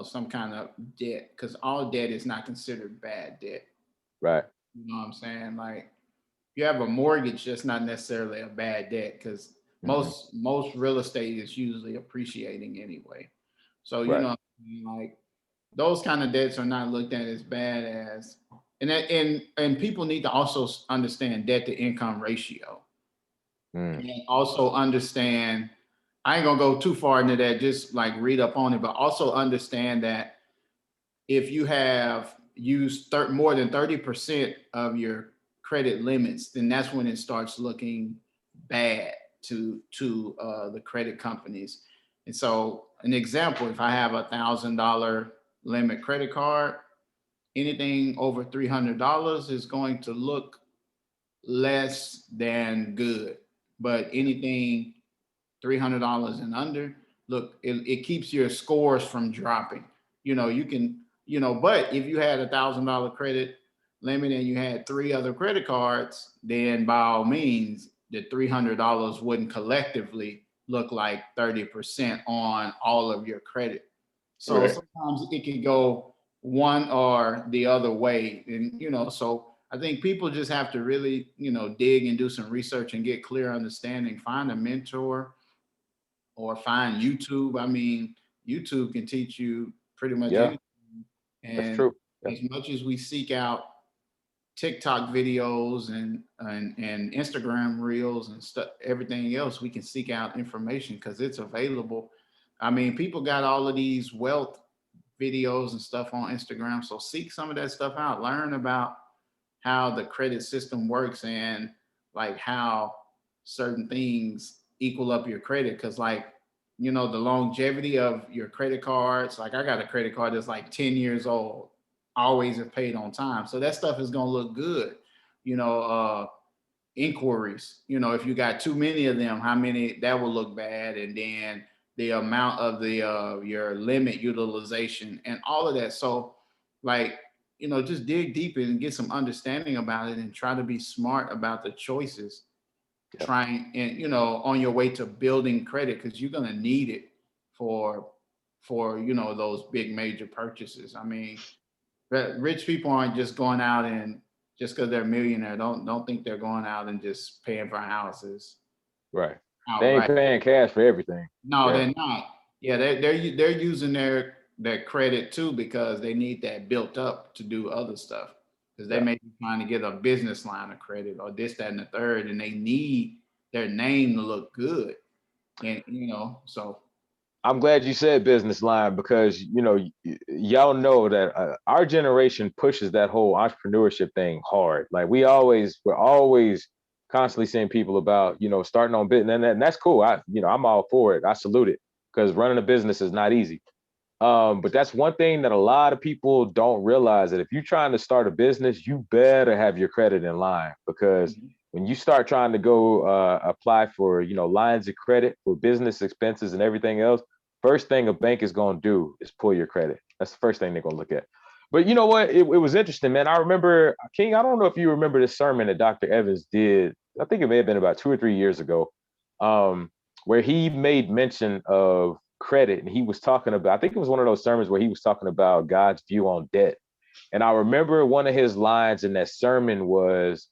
Speaker 5: some kind of debt, because all debt is not considered bad debt.
Speaker 3: Right.
Speaker 5: You know what I'm saying? Like, you have a mortgage, that's not necessarily a bad debt, because most real estate is usually appreciating anyway. So like those kind of debts are not looked at as bad as, and people need to also understand debt to income ratio, and also understand. I ain't gonna go too far into that. Just like read up on it, but also understand that if you have used more than 30% of your credit limits, then that's when it starts looking bad to the credit companies. And so, an example: if I have $1,000 limit credit card, anything over $300 is going to look less than good. But anything $300 and under, look, it keeps your scores from dropping. You can, but if you had $1,000 credit limit and you had 3 other credit cards, then by all means, the $300 wouldn't collectively look like 30% on all of your credit. So sometimes it can go one or the other way. And, so I think people just have to really, dig and do some research and get clear understanding, find a mentor or find YouTube. I mean, YouTube can teach you pretty much anything. And
Speaker 3: that's true.
Speaker 5: As much as we seek out TikTok videos and Instagram reels and stuff, everything else, we can seek out information because it's available. I mean, people got all of these wealth videos and stuff on Instagram. So seek some of that stuff out. Learn about how the credit system works and like how certain things equal up your credit. Because like, the longevity of your credit cards, like I got a credit card that's like 10 years old, always have paid on time. So that stuff is going to look good. Inquiries, if you got too many of them, how many, that will look bad. And then the amount of the your limit utilization and all of that. So like, just dig deeper and get some understanding about it and try to be smart about the choices. Yep. Trying and, on your way to building credit, because you're going to need it for those big major purchases. I mean, rich people aren't just going out and just because they're a millionaire, don't think they're going out and just paying for houses.
Speaker 3: Right. They ain't paying cash for everything.
Speaker 5: No, they're not. Yeah, they're using their credit too, because they need that built up to do other stuff. Because they may be trying to get a business line of credit or this, that, and the third, and they need their name to look good. And so.
Speaker 3: I'm glad you said business line, because y'all know that our generation pushes that whole entrepreneurship thing hard. Like we're always constantly seeing people about starting on business, and that's cool. I'm all for it. I salute it, because running a business is not easy. But that's one thing that a lot of people don't realize, that if you're trying to start a business, you better have your credit in line, because when you start trying to go apply for lines of credit for business expenses and everything else, first thing a bank is going to do is pull your credit. That's the first thing they're going to look at. But you know what? It was interesting, man. I remember, King, I don't know if you remember this sermon that Dr. Evans did. I think it may have been about 2 or 3 years ago, where he made mention of credit. And he was talking about, I think it was one of those sermons where he was talking about God's view on debt. And I remember one of his lines in that sermon was,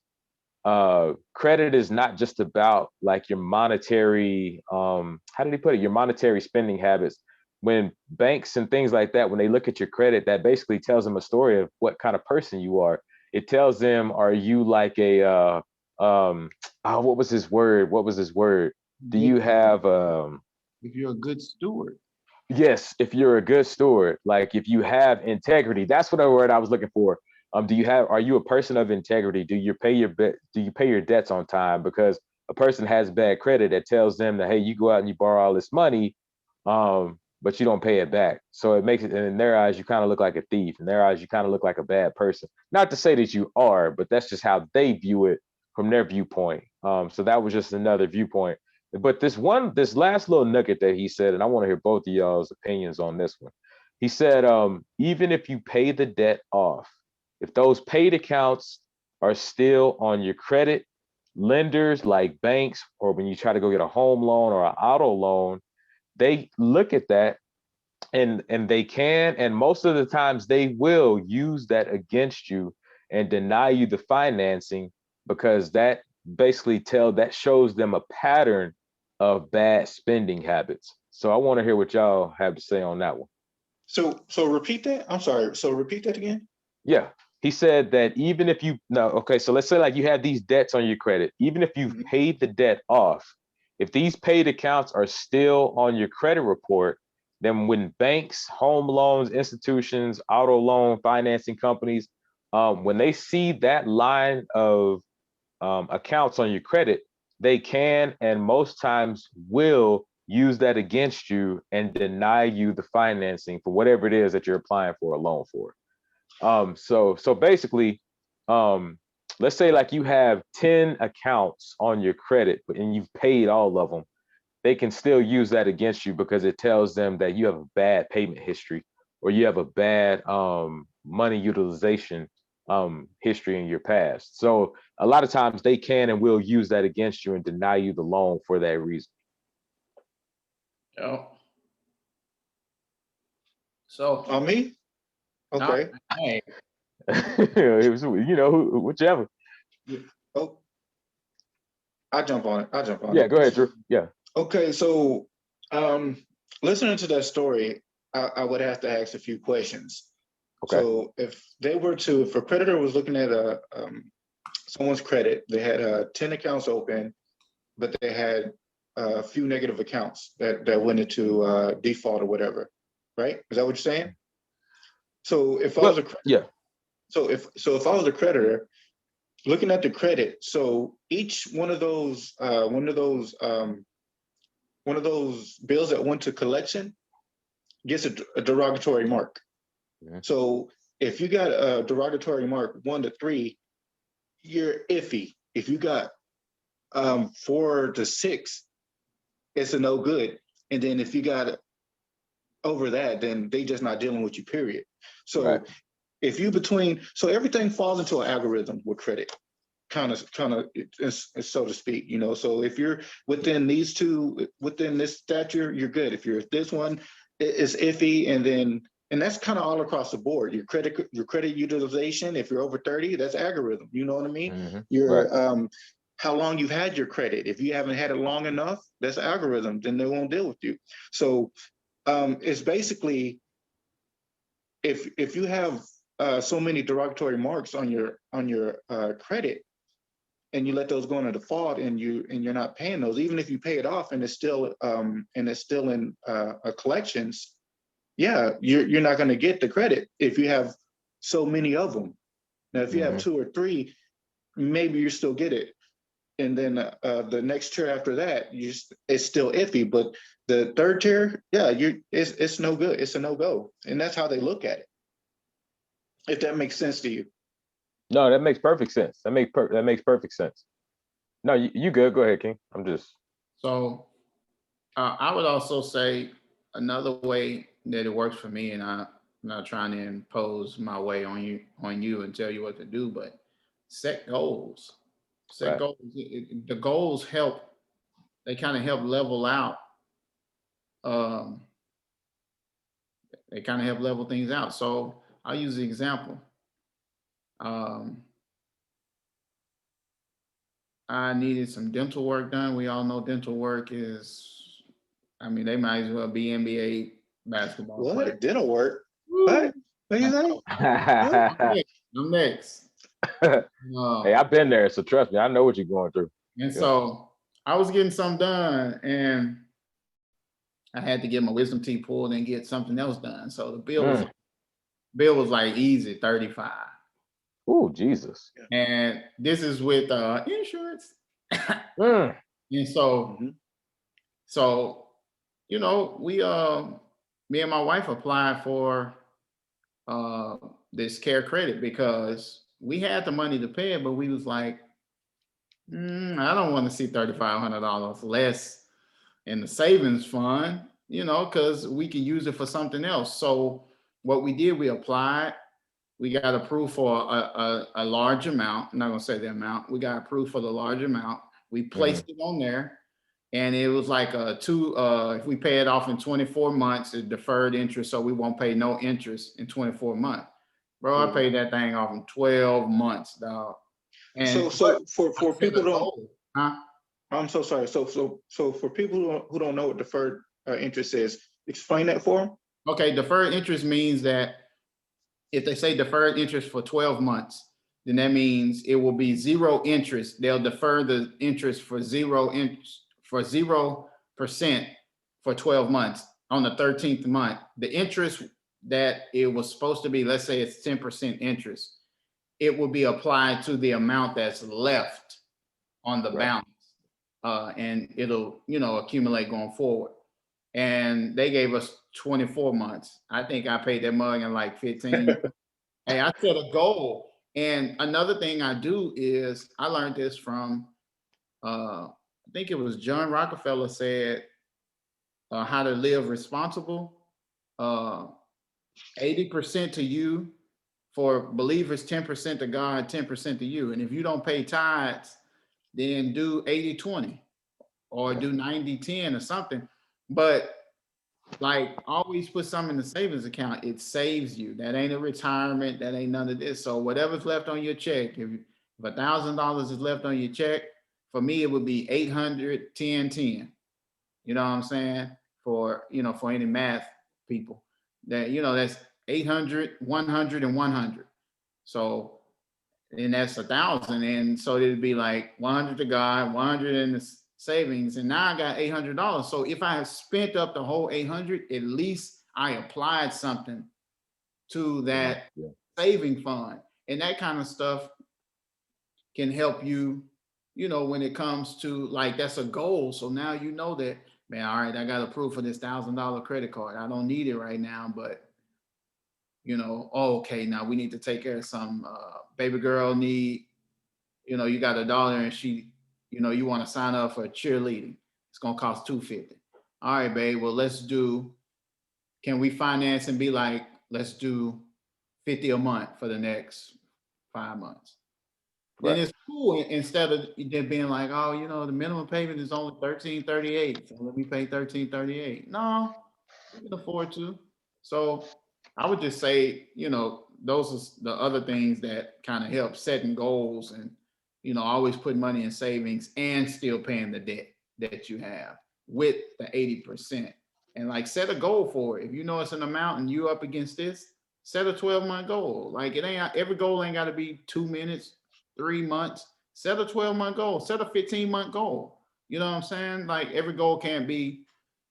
Speaker 3: credit is not just about like your monetary, how did he put it? Your monetary spending habits. When banks and things like that, when they look at your credit, that basically tells them a story of what kind of person you are. It tells them, are you like a, what was his word? Do you have,
Speaker 5: if you're a good steward.
Speaker 3: Yes, if you're a good steward, like if you have integrity, that's what the word I was looking for. Are you a person of integrity? Do you pay your debts on time? Because a person has bad credit that tells them that, hey, you go out and you borrow all this money, but you don't pay it back. So it makes it, and in their eyes, you kind of look like a thief. In their eyes, you kind of look like a bad person. Not to say that you are, but that's just how they view it from their viewpoint. So that was just another viewpoint. But this last little nugget that he said, and I want to hear both of y'all's opinions on this one. He said, even if you pay the debt off, if those paid accounts are still on your credit, lenders like banks, or when you try to go get a home loan or an auto loan, they look at that and they can, and most of the times they will use that against you and deny you the financing, because that basically shows them a pattern of bad spending habits. So I want to hear what y'all have to say on that one.
Speaker 4: So repeat that. I'm sorry. So repeat that again.
Speaker 3: Yeah. He said that even if so let's say like you have these debts on your credit, even if you've paid the debt off, if these paid accounts are still on your credit report, then when banks, home loans, institutions, auto loan financing companies, when they see that line of accounts on your credit, they can and most times will use that against you and deny you the financing for whatever it is that you're applying for a loan for. So basically, let's say like you have 10 accounts on your credit and you've paid all of them, they can still use that against you because it tells them that you have a bad payment history or you have a bad money utilization history in your past. So a lot of times they can and will use that against you and deny you the loan for that reason.
Speaker 5: Oh. So
Speaker 4: on me? Okay.
Speaker 5: Hey.
Speaker 3: It was, whichever.
Speaker 4: Oh, I'll jump on it.
Speaker 3: Yeah, go ahead, Drew. Yeah.
Speaker 4: Okay, so listening to that story, I would have to ask a few questions. Okay. So if a creditor was looking at someone's credit, they had 10 accounts open, but they had a few negative accounts that went into default or whatever, right? Is that what you're saying? So if I was a creditor,
Speaker 3: yeah.
Speaker 4: So if I was a creditor, looking at the credit, so each one of those bills that went to collection gets a derogatory mark. Mm-hmm. So if you got a derogatory mark 1 to 3, you're iffy. If you got 4 to 6, it's a no good. And then if you got over that, then they just not dealing with you, period. So right. if you between, so everything falls into an algorithm with credit, kind of, so to speak, you know. So if you're within these two, within this stature, you're good. If you're this one is iffy, and that's kind of all across the board. Your credit utilization, if you're over 30, that's algorithm. You know what I mean?
Speaker 3: Mm-hmm.
Speaker 4: Your how long you've had your credit. If you haven't had it long enough, that's algorithm. Then they won't deal with you. So it's basically, if you have so many derogatory marks on your credit, and you let those go into default, and you're not paying those, even if you pay it off and it's still in collections, yeah, you're not going to get the credit if you have so many of them. Now, if you have 2 or 3, maybe you still get it, and then the next tier after that, it's still iffy. But the third tier, yeah, it's no good. It's a no go, and that's how they look at it. If that makes sense to you.
Speaker 3: No, that makes perfect sense. That makes perfect sense. No, you good. Go ahead, King. I'm just.
Speaker 5: So I would also say another way that it works for me, and I'm not trying to impose my way on you and tell you what to do, but set goals. Set goals. The goals help. They kind of help level out. They kind of help level things out. So I'll use the example. I needed some dental work done. We all know dental work is, I mean, they might as well be NBA basketball
Speaker 4: What?
Speaker 5: players.
Speaker 4: Dental work? What? What you say?
Speaker 5: I'm next.
Speaker 3: Hey, I've been there, so trust me, I know what you're going through.
Speaker 5: And so I was getting something done, and I had to get my wisdom teeth pulled and get something else done. So the bill was like easy, $35.
Speaker 3: Oh, Jesus.
Speaker 5: And this is with insurance. And so, so, you know, we, me and my wife applied for this care credit because we had the money to pay it, but we was like, I don't want to see $3,500 less in the savings fund, you know, because we can use it for something else. So what we did, we applied. We got approved for a large amount. I'm not gonna say the amount. We got approved for the large amount. We placed it on there, and it was like if we pay it off in 24 months, it's deferred interest, so we won't pay no interest in 24 months. Bro, I paid that thing off in 12 months, dog. And
Speaker 4: so for people I'm so sorry. So for people who don't know what deferred interest is, explain that for them.
Speaker 5: Okay, deferred interest means that if they say deferred interest for 12 months, then that means it will be 0 interest. They'll defer the interest for 0% for 12 months. On the 13th month, the interest that it was supposed to be, let's say it's 10% interest, it will be applied to the amount that's left on the balance. And it'll, you know, accumulate going forward. And they gave us 24 months. I think I paid that mug in like 15. Hey, I set a goal. And another thing I do is I learned this from, I think it was John Rockefeller said, how to live responsible. 80% to you for believers, 10% to God, 10% to you. And if you don't pay tithes, then do 80-20 or do 90-10 or something. But like always put something in the savings account, it saves you. That ain't a retirement, that ain't none of this. So whatever's left on your check, if $1,000 is left on your check, for me, it would be 800, 10, 10. You know what I'm saying? For, you know, for any math people, that, you know, that's 800, 100, and 100. So, and that's 1,000. And so it'd be like 100 to God, 100 in the savings. And now I got $800. So if I have spent up the whole 800, at least I applied something to that saving fund. And that kind of stuff can help you, you know, when it comes to like, that's a goal. So now you know that, man, all right, I got approved for this $1,000 credit card. I don't need it right now, but you know, okay, now we need to take care of some baby girl need, you know, you got $1 and she, you know, you want to sign up for cheerleading. It's going to cost $250. All right, babe, well, can we finance and be like, let's do $50 a month for the next 5 months.
Speaker 3: Right.
Speaker 5: Then it's cool instead of them being like, oh, you know, the minimum payment is only $13.38. So let me pay $13.38. No, you can afford to. So I would just say, you know, those are the other things that kind of help setting goals and, you know, always put money in savings and still paying the debt that you have with the 80%. And like set a goal for it. If you know it's an amount and you up against this, set a 12-month goal. Like it ain't, every goal ain't got to be 2 minutes, 3 months. Set a 12-month goal, set a 15-month goal. You know what I'm saying? Like every goal can't be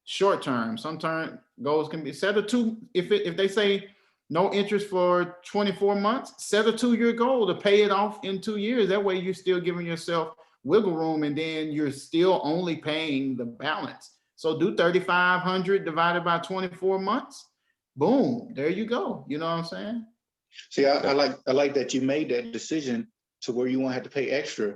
Speaker 5: short term. Sometimes goals can be set a two. If they say no interest for 24 months, set a 2-year goal to pay it off in 2 years. That way you're still giving yourself wiggle room and then you're still only paying the balance. So do 3,500 divided by 24 months. Boom, there you go. You know what I'm saying?
Speaker 4: See, I like that you made that decision to where you won't have to pay extra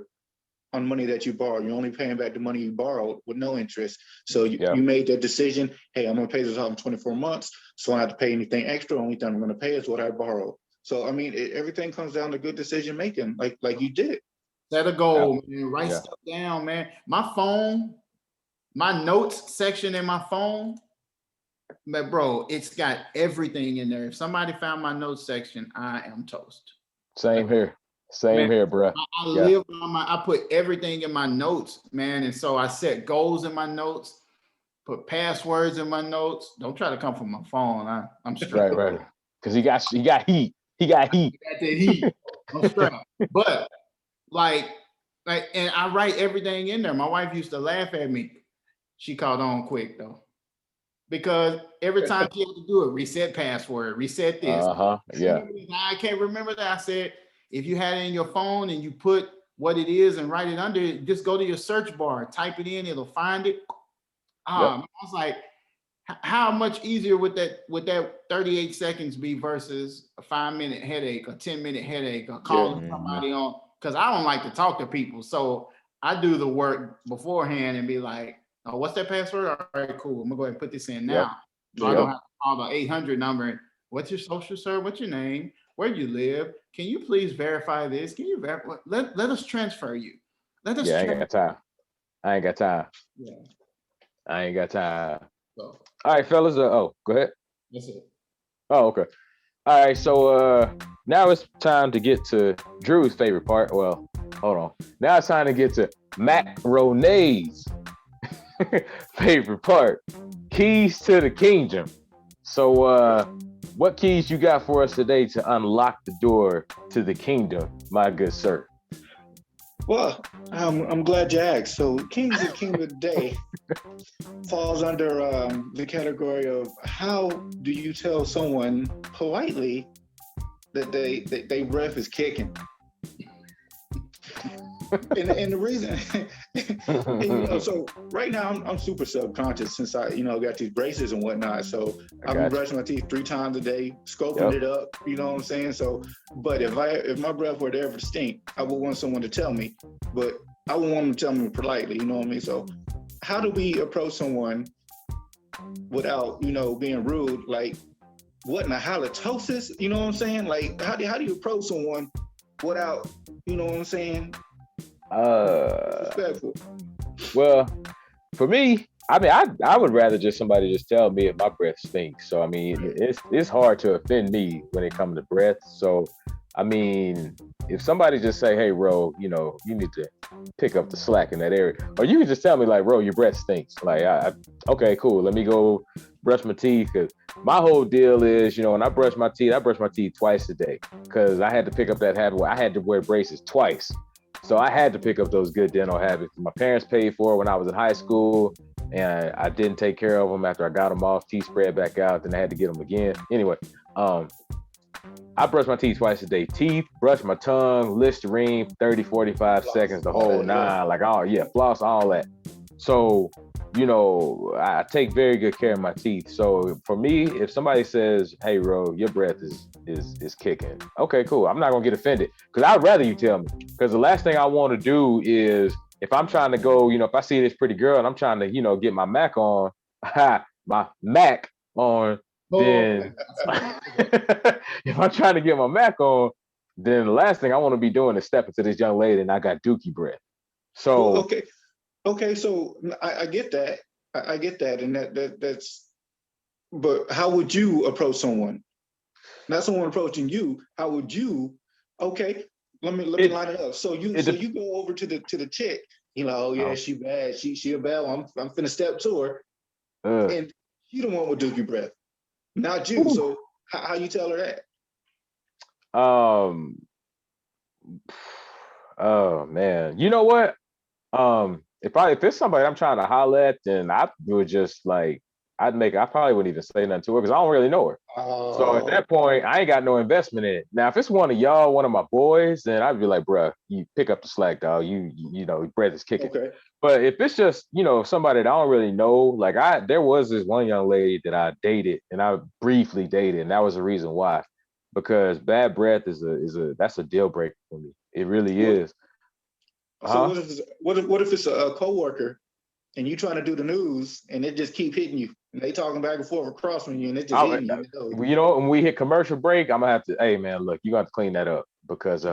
Speaker 4: on money that you borrow. You're only paying back the money you borrowed with no interest. So you made that decision, hey, I'm gonna pay this off in 24 months, so I don't have to pay anything extra. Only thing I'm gonna pay is what I borrowed. So I mean, everything comes down to good decision making, like you did.
Speaker 5: Set a goal, man. Write stuff down, man. My phone, my notes section in my phone, but bro, it's got everything in there. If somebody found my notes section, I am toast.
Speaker 3: Same here. Same here, bro.
Speaker 5: I live on I put everything in my notes, man. And so I set goals in my notes, put passwords in my notes. Don't try to come from my phone. I'm straight.
Speaker 3: Right. Because he got heat. He got heat.
Speaker 5: He got that heat. I'm straight. But like, and I write everything in there. My wife used to laugh at me. She caught on quick though. Because every time she had to do it, reset password, reset this.
Speaker 3: Yeah.
Speaker 5: I can't remember that. I said, if you had it in your phone and you put what it is and write it under it, just go to your search bar, type it in, it'll find it. I was like, how much easier would that 38 seconds be versus a 5-minute headache, a 10-minute headache, or calling somebody on? Because I don't like to talk to people. So I do the work beforehand and be like, oh, what's that password? All right, cool. I'm gonna go ahead and put this in now. So I don't have to call the 800 number. What's your social, sir? What's your name? Where you live? Can you please verify this? Can you verify? Let us transfer you. Let us.
Speaker 3: I ain't got time. I ain't got time.
Speaker 5: Yeah.
Speaker 3: I ain't got time.
Speaker 5: So,
Speaker 3: all right, fellas. Go ahead.
Speaker 5: That's it.
Speaker 3: Oh, okay. All right. So now it's time to get to Drew's favorite part. Well, hold on. Now it's time to get to Mac Ronay's favorite part. Keys to the kingdom. So what keys you got for us today to unlock the door to the kingdom, my good sir?
Speaker 4: Well, I'm glad you asked. So Keys to the Kingdom today falls under the category of how do you tell someone politely that they breath is kicking? and the reason, so right now I'm super subconscious since I, got these braces and whatnot. So I've been brushing my teeth 3 times a day, scoping it up. You know what I'm saying? So, but if my breath were to ever stink, I would want someone to tell me, but I would want them to tell me politely. You know what I mean? So, how do we approach someone without, being rude? Like, what in the halitosis? You know what I'm saying? Like, how do you approach someone without, you know what I'm saying?
Speaker 3: Well, for me, I mean, I would rather just somebody just tell me if my breath stinks. So I mean, it's hard to offend me when it comes to breath. So I mean, if somebody just say, "Hey, Ro, you need to pick up the slack in that area," or you can just tell me like, "Ro, your breath stinks." Like, okay, cool. Let me go brush my teeth, because my whole deal is, when I brush my teeth twice a day, because I had to pick up that habit where I had to wear braces twice. So I had to pick up those good dental habits. My parents paid for it when I was in high school, and I didn't take care of them after I got them off. Teeth spread back out, then I had to get them again. Anyway, I brush my teeth twice a day. Teeth, brush my tongue, Listerine, 30, 45 seconds, the whole 9, like, floss, all that. So, I take very good care of my teeth. So for me, if somebody says, "Hey, Ro, your breath is kicking," okay, cool. I'm not gonna get offended, because I'd rather you tell me. Because the last thing I want to do is, if I'm trying to go, if I see this pretty girl and I'm trying to, get my Mac on, then if I'm trying to get my Mac on, then the last thing I want to be doing is stepping to this young lady and I got dookie breath. So
Speaker 4: okay. So I get that. I get that, and that's. But how would you approach someone? Not someone approaching you. How would you? Okay, let me line it up. So you go over to the chick. She bad. She a bad one. I'm finna step to her, and she the one with dookie breath, not you. Ooh. So how you tell her that?
Speaker 3: Oh man, you know what? If it's somebody I'm trying to holler at, then I would just like I probably wouldn't even say nothing to her because I don't really know her. So at that point, I ain't got no investment in it. Now, if it's one of y'all, one of my boys, then I'd be like, bruh, you pick up the slack, dog. You breath is kicking. Okay. But if it's just, somebody that I don't really know, like there was this one young lady that I dated and I briefly dated, and that was the reason why. Because bad breath that's a deal breaker for me. It really is.
Speaker 4: So what if it's a coworker and you trying to do the news and it just keep hitting you and they talking back and forth across from you and it just hitting you?
Speaker 3: When we hit commercial break, I'm gonna have to, hey man, look, you got to clean that up because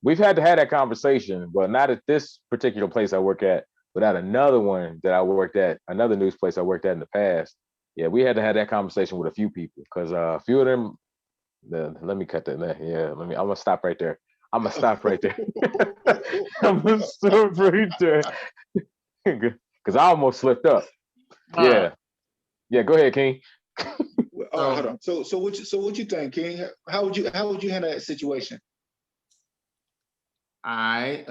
Speaker 3: we've had to have that conversation, but not at this particular place I work at, but at another one that I worked at, another news place I worked at in the past. Yeah, we had to have that conversation with a few people because a few of them. Let me cut that. Yeah, I'm gonna stop right there. I'm gonna stop right there. Because I almost slipped up. Yeah. Go ahead, King.
Speaker 4: Hold on. So what you think, King? How would you handle that situation?
Speaker 5: I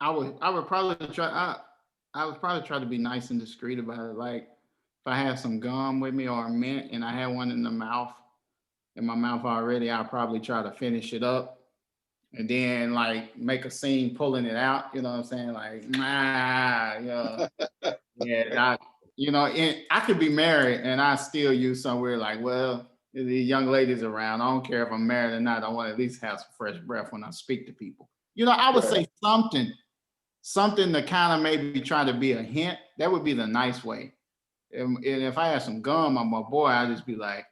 Speaker 5: would probably try. I would probably try to be nice and discreet about it. Like if I had some gum with me or a mint and I had one in my mouth already, I'd probably try to finish it up and then like make a scene pulling it out. You know what I'm saying? Like, and I could be married and I still use somewhere like, well, the young ladies around. I don't care if I'm married or not. I want to at least have some fresh breath when I speak to people. I would say something to kind of maybe try to be a hint. That would be the nice way. And if I had some gum on my boy, I'd just be like,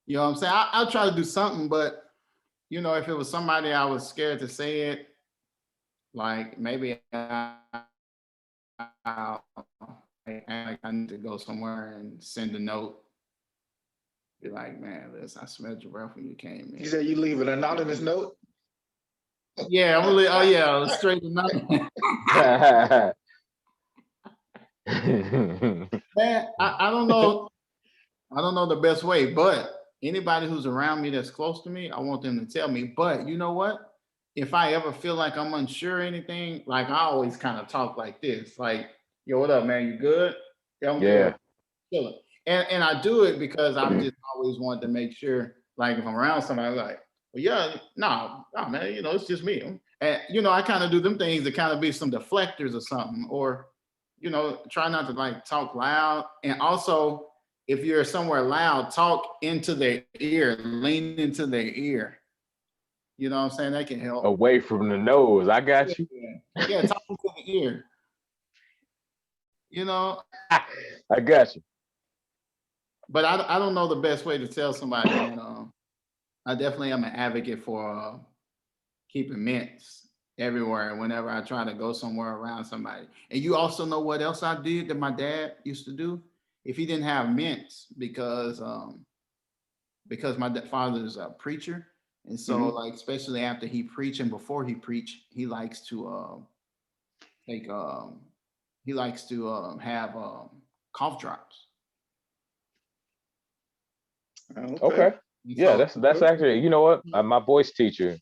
Speaker 5: you know what I'm saying? I'll try to do something, but if it was somebody I was scared to say it, like maybe I need to go somewhere and send a note. Be like, man, listen, I smelled your breath when you came in.
Speaker 4: You said you leave an anonymous note?
Speaker 5: Yeah, I'm really. Oh yeah, straight anonymous. Man, I don't know. I don't know the best way, but anybody who's around me that's close to me, I want them to tell me. But you know what? If I ever feel like I'm unsure or anything, like I always kind of talk like this, like, yo, what up, man? You good? Yeah, I'm good. Chilling. And I do it because I've just always wanted to make sure, like if I'm around somebody, like, well, yeah, no, man, it's just me. And, I kind of do them things to kind of be some deflectors or something, or, try not to like talk loud. And also, if you're somewhere loud, talk into their ear, lean into their ear. You know what I'm saying? That can help.
Speaker 3: Away from the nose. I got you.
Speaker 5: Yeah, talk into the ear.
Speaker 3: I got you.
Speaker 5: But I don't know the best way to tell somebody. And I definitely am an advocate for keeping mints everywhere whenever I try to go somewhere around somebody. And you also know what else I did that my dad used to do? If he didn't have mints, because my father's a preacher, and so like especially after he preached and before he preached, he likes to have cough drops.
Speaker 3: Okay. Yeah, that's actually, you know what? My voice teacher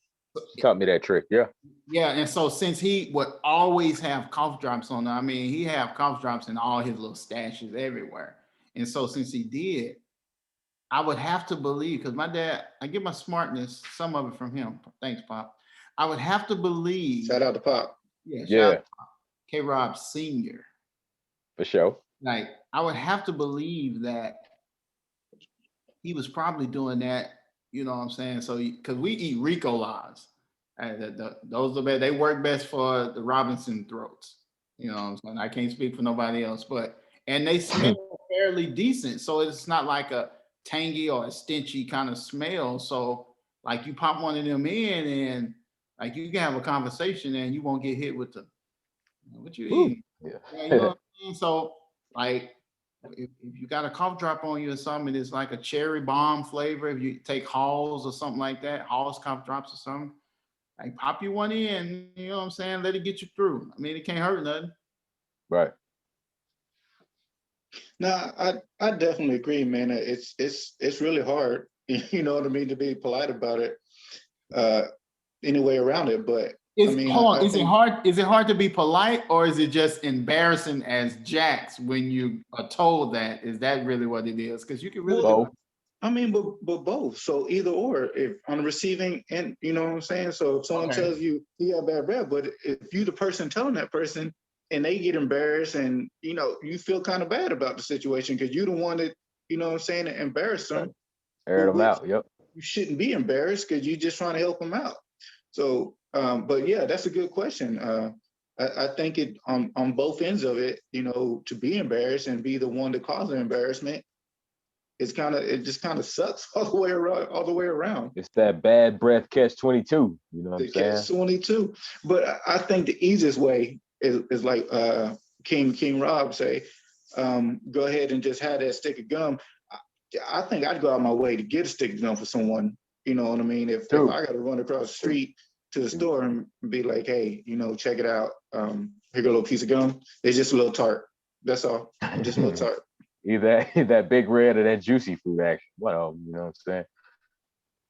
Speaker 3: taught me that trick. Yeah.
Speaker 5: Yeah, and so since he would always have cough drops on, I mean, he have cough drops in all his little stashes everywhere. And so since he did, I would have to believe, because my dad, I get my smartness, some of it from him. Thanks, Pop. I would have to believe.
Speaker 4: Shout out to Pop.
Speaker 5: Yeah. Shout out to Pop. K-Rob Sr.
Speaker 3: For sure.
Speaker 5: Like, I would have to believe that he was probably doing that, you know what I'm saying? So, because we eat Ricolas. Those are best. They work best for the Robinson throats. You know what I'm saying? I can't speak for nobody else, and they smell fairly decent. So it's not like a tangy or a stinchy kind of smell. So like you pop one of them in and like you can have a conversation and you won't get hit with what you eat. Yeah. You know what I mean? So like if you got a cough drop on you or something, it's like a cherry bomb flavor. If you take Halls or something like that, Halls cough drops or something, like pop you one in, you know what I'm saying? Let it get you through. I mean, it can't hurt nothing.
Speaker 3: Right.
Speaker 4: No, I definitely agree, man. It's really hard, you know what I mean, to be polite about it, any way around it. But
Speaker 5: is it hard to be polite, or is it just embarrassing as Jax when you are told that? Is that really what it is? Because you can really
Speaker 3: both.
Speaker 4: I mean, but both. So either or, if on the receiving end, you know what I'm saying? So if someone tells you got bad breath, but if you the person telling that person and they get embarrassed and, you know, you feel kind of bad about the situation because you the one that, you know what I'm saying, to embarrass them.
Speaker 3: Air them out, yep.
Speaker 4: You shouldn't be embarrassed because you're just trying to help them out. So, but yeah, that's a good question. I think it on both ends of it, you know, to be embarrassed and be the one to cause the embarrassment, it just kind of sucks all the way around.
Speaker 3: It's that bad breath catch-22. You know what I'm saying?
Speaker 4: Catch-22. But I think the easiest way is like King Rob say, go ahead and just have that stick of gum. I think I'd go out my way to get a stick of gum for someone. You know what I mean? If I got to run across the street to the store and be like, hey, you know, check it out. Here go a little piece of gum. It's just a little tart. That's all. Just a little tart.
Speaker 3: Either that big red or that juicy fruit action. What else? You know what I'm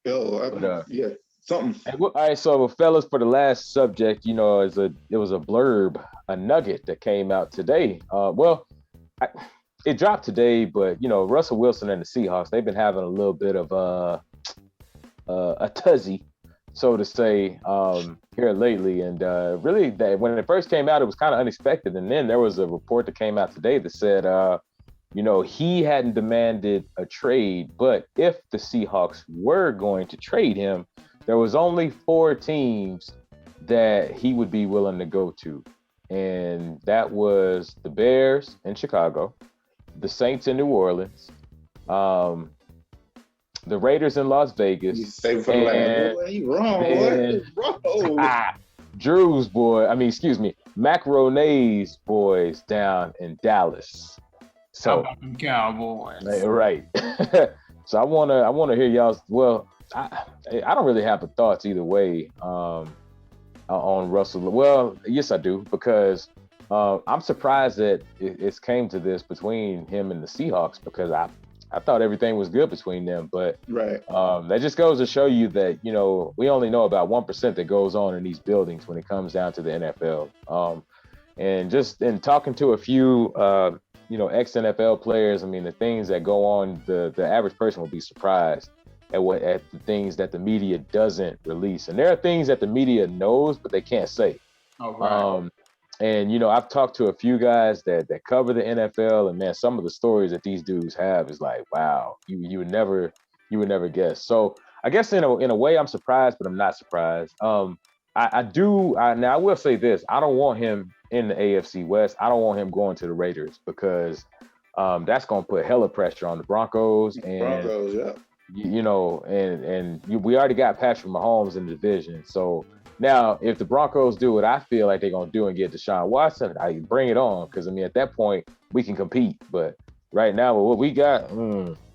Speaker 3: saying?
Speaker 4: Yeah, something.
Speaker 3: All right, so fellas, for the last subject, you know, it was a blurb, a nugget that came out today. It dropped today, but you know, Russell Wilson and the Seahawks, they've been having a little bit of a tuzzy, so to say, here lately. And really, when it first came out, it was kind of unexpected. And then there was a report that came out today that said, you know, he hadn't demanded a trade, but if the Seahawks were going to trade him, there was only 4 teams that he would be willing to go to. And that was the Bears in Chicago, the Saints in New Orleans, the Raiders in Las Vegas.
Speaker 4: You say for the land. Boy, you wrong, boy.
Speaker 3: Macaronay's boys down in Dallas. So
Speaker 5: Cowboys.
Speaker 3: Right. So I wanna hear y'all's. Well, I don't really have thoughts either way on Russell. Well, yes I do, because I'm surprised that it's came to this between him and the Seahawks, because I thought everything was good between them. But
Speaker 4: right.
Speaker 3: That just goes to show you that, you know, we only know about 1% that goes on in these buildings when it comes down to the NFL. And just in talking to a few you know, ex-NFL players, I mean, the things that go on, the average person will be surprised at the things that the media doesn't release. And there are things that the media knows, but they can't say.
Speaker 5: Oh, right.
Speaker 3: And, you know, I've talked to a few guys that cover the NFL, and man, some of the stories that these dudes have is like, wow, you would never guess. So I guess in a way I'm surprised, but I'm not surprised. Now I will say this, I don't want him in the AFC West. I don't want him going to the Raiders, because that's going to put hella pressure on the Broncos.
Speaker 4: Broncos, yeah.
Speaker 3: You know, and we already got Patrick Mahomes in the division. So now if the Broncos do what I feel like they're going to do and get DeShaun Watson, I bring it on, because I mean, at that point we can compete. But right now with what we got,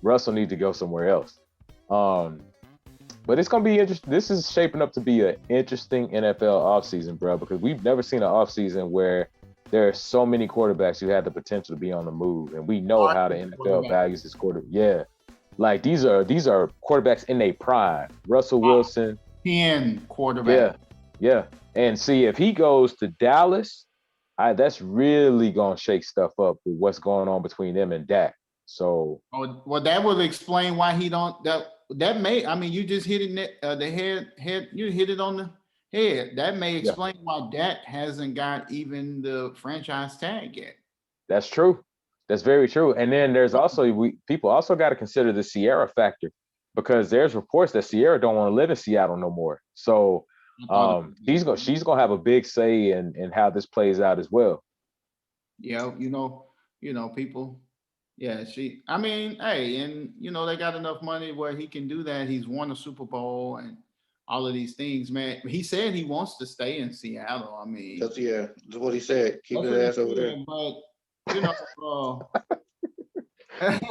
Speaker 3: Russell needs to go somewhere else. But it's going to be interesting. This is shaping up to be an interesting NFL offseason, bro, because we've never seen an offseason where there are so many quarterbacks who had the potential to be on the move. And we know how the NFL values this quarterback. Yeah. Like these are quarterbacks in their prime. Russell Wilson.
Speaker 5: 10 quarterback.
Speaker 3: Yeah. And see, if he goes to Dallas, that's really going to shake stuff up with what's going on between them and Dak. So.
Speaker 5: Well, that would explain why he don't. That may, I mean, you just hit it the head. You hit it on the head. That may explain why Dak hasn't got even the franchise tag yet.
Speaker 3: That's true. That's very true. And then there's also people also got to consider the Sierra factor, because there's reports that Sierra don't want to live in Seattle no more. So She's gonna have a big say in how this plays out as well.
Speaker 5: Yeah, people. Yeah, I mean, hey, and they got enough money where he can do that. He's won a Super Bowl and all of these things, man. He said he wants to stay in Seattle. I mean,
Speaker 4: that's what he said. Keep his ass over there.
Speaker 5: But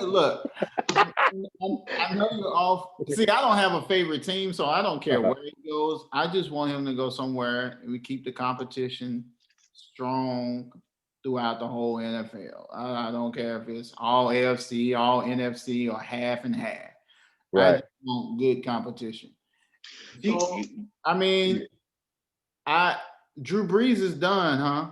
Speaker 5: look, I know you're off. See, I don't have a favorite team, so I don't care where he goes. I just want him to go somewhere and we keep the competition strong throughout the whole NFL. I don't care if it's all AFC, all NFC, or half and half.
Speaker 3: Right.
Speaker 5: I just want good competition. So, I mean, Drew Brees is done, huh?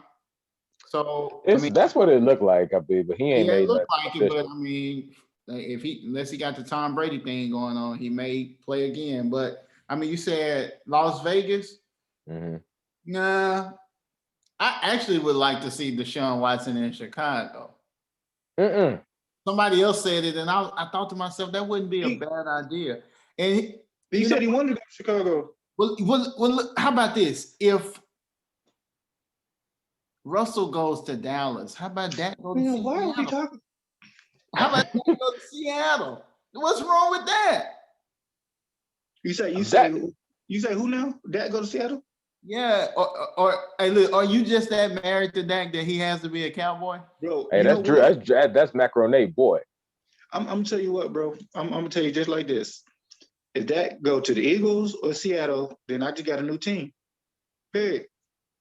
Speaker 5: So
Speaker 3: that's what it looked like, I believe, but he ain't made
Speaker 5: look like it. But I mean, unless he got the Tom Brady thing going on, he may play again. But I mean, you said Las Vegas.
Speaker 3: Mm-hmm.
Speaker 5: Nah, I actually would like to see DeShaun Watson in Chicago. Somebody else said it, and I thought to myself that wouldn't be a bad idea. And
Speaker 4: he said he wanted to go to Chicago.
Speaker 5: Well, look, how about this? If Russell goes to Dallas, how about that go to Seattle?
Speaker 4: Why are we talking?
Speaker 5: How about that go to Seattle? What's wrong with that?
Speaker 4: You say who now? Dak go to Seattle?
Speaker 5: Yeah, or hey, look, are you just that married to Dak that he has to be a Cowboy?
Speaker 4: Bro,
Speaker 3: hey, that's Drew. That's Macaroni, boy.
Speaker 4: I'm gonna tell you what, bro. I'm gonna tell you just like this. If Dak go to the Eagles or Seattle, then I just got a new team. Period.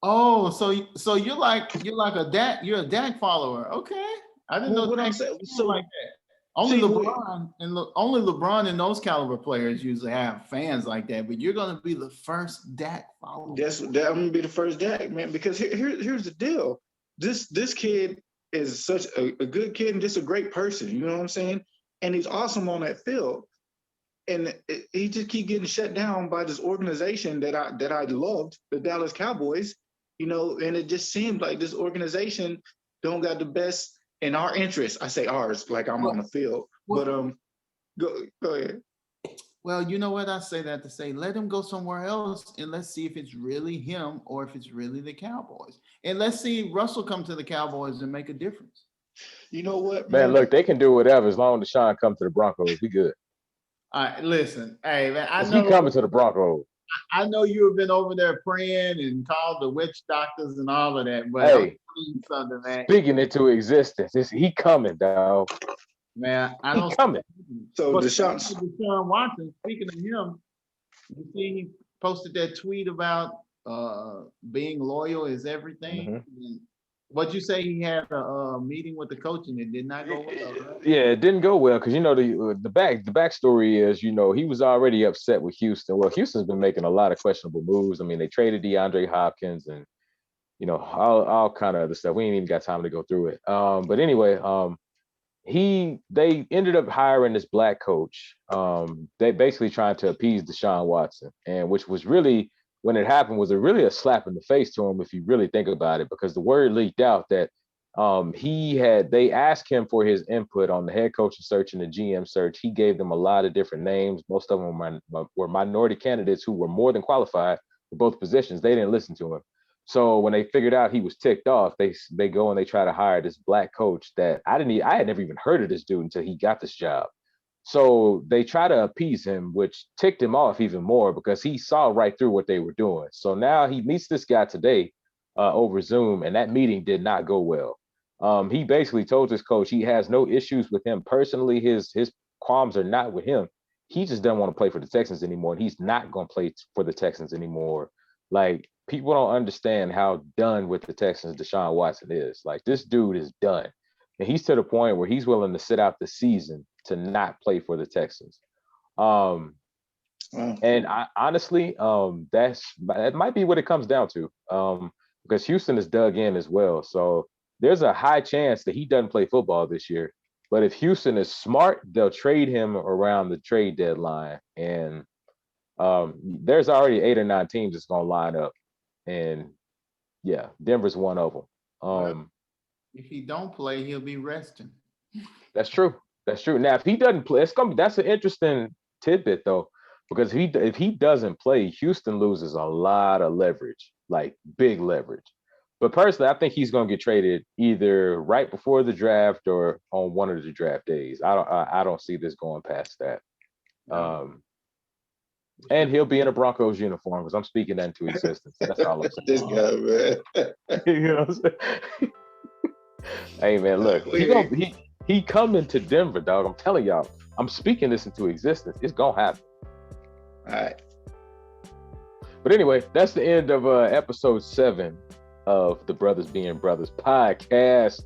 Speaker 5: Oh, so you're like a Dak follower. Okay. I didn't know
Speaker 4: what I'm saying. So
Speaker 5: like that. Only LeBron and those caliber players usually have fans like that, but you're gonna be the first Dak follower.
Speaker 4: I'm gonna be the first Dak, man, because here's the deal. This kid is such a good kid and just a great person, you know what I'm saying? And he's awesome on that field. And he just keep getting shut down by this organization that I loved, the Dallas Cowboys, and it just seemed like this organization don't got the best in our interest. I say ours, like I'm on the field. But go ahead.
Speaker 5: Well, you know what? I say that to say, let him go somewhere else and let's see if it's really him or if it's really the Cowboys. And let's see Russell come to the Cowboys and make a difference.
Speaker 4: You know what,
Speaker 3: man? Look, they can do whatever as long as DeShaun come to the Broncos. We good.
Speaker 5: All right, listen. Hey, man, I
Speaker 3: know he coming to the Broncos.
Speaker 5: I know you have been over there praying and called the witch doctors and all of that, but
Speaker 3: hey, something, man. Speaking into existence, he coming, dog.
Speaker 5: Man, I don't
Speaker 3: coming.
Speaker 4: So DeShaun
Speaker 5: Watson. Speaking of him, you see he posted that tweet about being loyal is everything. Mm-hmm. What'd you say? He had a meeting with the coach and it did not go well, right?
Speaker 3: Yeah, it didn't go well because the backstory is he was already upset with Houston. Well, Houston's been making a lot of questionable moves. I mean, they traded DeAndre Hopkins and all kind of other stuff. We ain't even got time to go through it. But anyway, they ended up hiring this black coach. They basically trying to appease DeShaun Watson, and which was really, when it happened, was really a slap in the face to him if you really think about it, because the word leaked out that they asked him for his input on the head coaching search and the GM search. He gave them a lot of different names. Most of them were minority candidates who were more than qualified for both positions. They didn't listen to him. So when they figured out he was ticked off, they go and they try to hire this black coach that I had never even heard of this dude until he got this job. So they try to appease him, which ticked him off even more because he saw right through what they were doing. So now he meets this guy today over Zoom, and that meeting did not go well. He basically told his coach he has no issues with him personally. His qualms are not with him. He just doesn't want to play for the Texans anymore, and he's not going to play for the Texans anymore. Like, people don't understand how done with the Texans Deshaun Watson is. Like, this dude is done. And he's to the point where he's willing to sit out the season to not play for the Texans. And honestly, that might be what it comes down to, because Houston is dug in as well. So there's a high chance that he doesn't play football this year. But if Houston is smart, they'll trade him around the trade deadline. And there's already 8 or 9 teams that's going to line up. And yeah, Denver's one of them.
Speaker 5: If he don't play, he'll be resting.
Speaker 3: That's true. Now, if he doesn't play, that's an interesting tidbit though. Because if he doesn't play, Houston loses a lot of leverage, like big leverage. But personally, I think he's going to get traded either right before the draft or on one of the draft days. I don't see this going past that. And he'll be in a Broncos uniform because I'm speaking that into existence. That's all I'm saying.
Speaker 4: This guy, man.
Speaker 3: You know what I'm saying? Hey, man, look, he coming to Denver, dog. I'm telling y'all, I'm speaking this into existence. It's going to happen.
Speaker 4: All right.
Speaker 3: But anyway, that's the end of episode 7 of the Brothers Being Brothers podcast.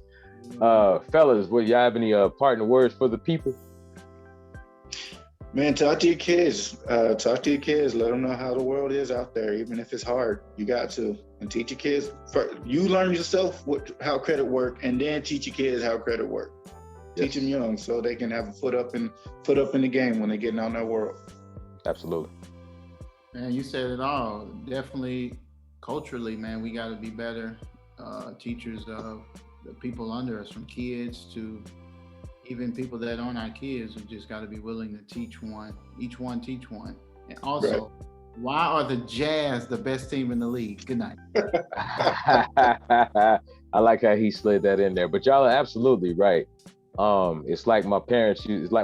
Speaker 3: Fellas, would y'all have any parting words for the people?
Speaker 4: Man, talk to your kids. Let them know how the world is out there, even if it's hard. You got to. And teach your kids. You learn yourself how credit work, and then teach your kids how credit work. Teach them young so they can have a foot up in the game when they're getting out in that world.
Speaker 3: Absolutely.
Speaker 5: Man, you said it all. Definitely culturally, man, we got to be better teachers of the people under us, from kids to even people that aren't our kids. We just got to be willing to teach one. Each one teach one. And also, why are the Jazz the best team in the league? Good night.
Speaker 3: I like how he slid that in there. But y'all are absolutely right. It's like my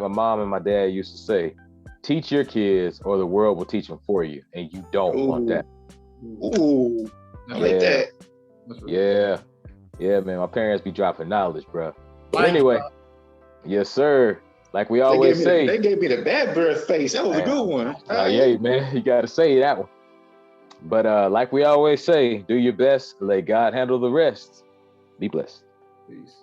Speaker 3: mom and my dad used to say, teach your kids or the world will teach them for you. And you don't want that.
Speaker 4: Ooh, I like that.
Speaker 3: Yeah, man. My parents be dropping knowledge, bro. But anyway, yes, sir. Like we always say.
Speaker 4: They gave me the bad bird face. That was a good one.
Speaker 3: Yeah, man. You got to say that one. But like we always say, do your best. Let God handle the rest. Be blessed.
Speaker 5: Peace.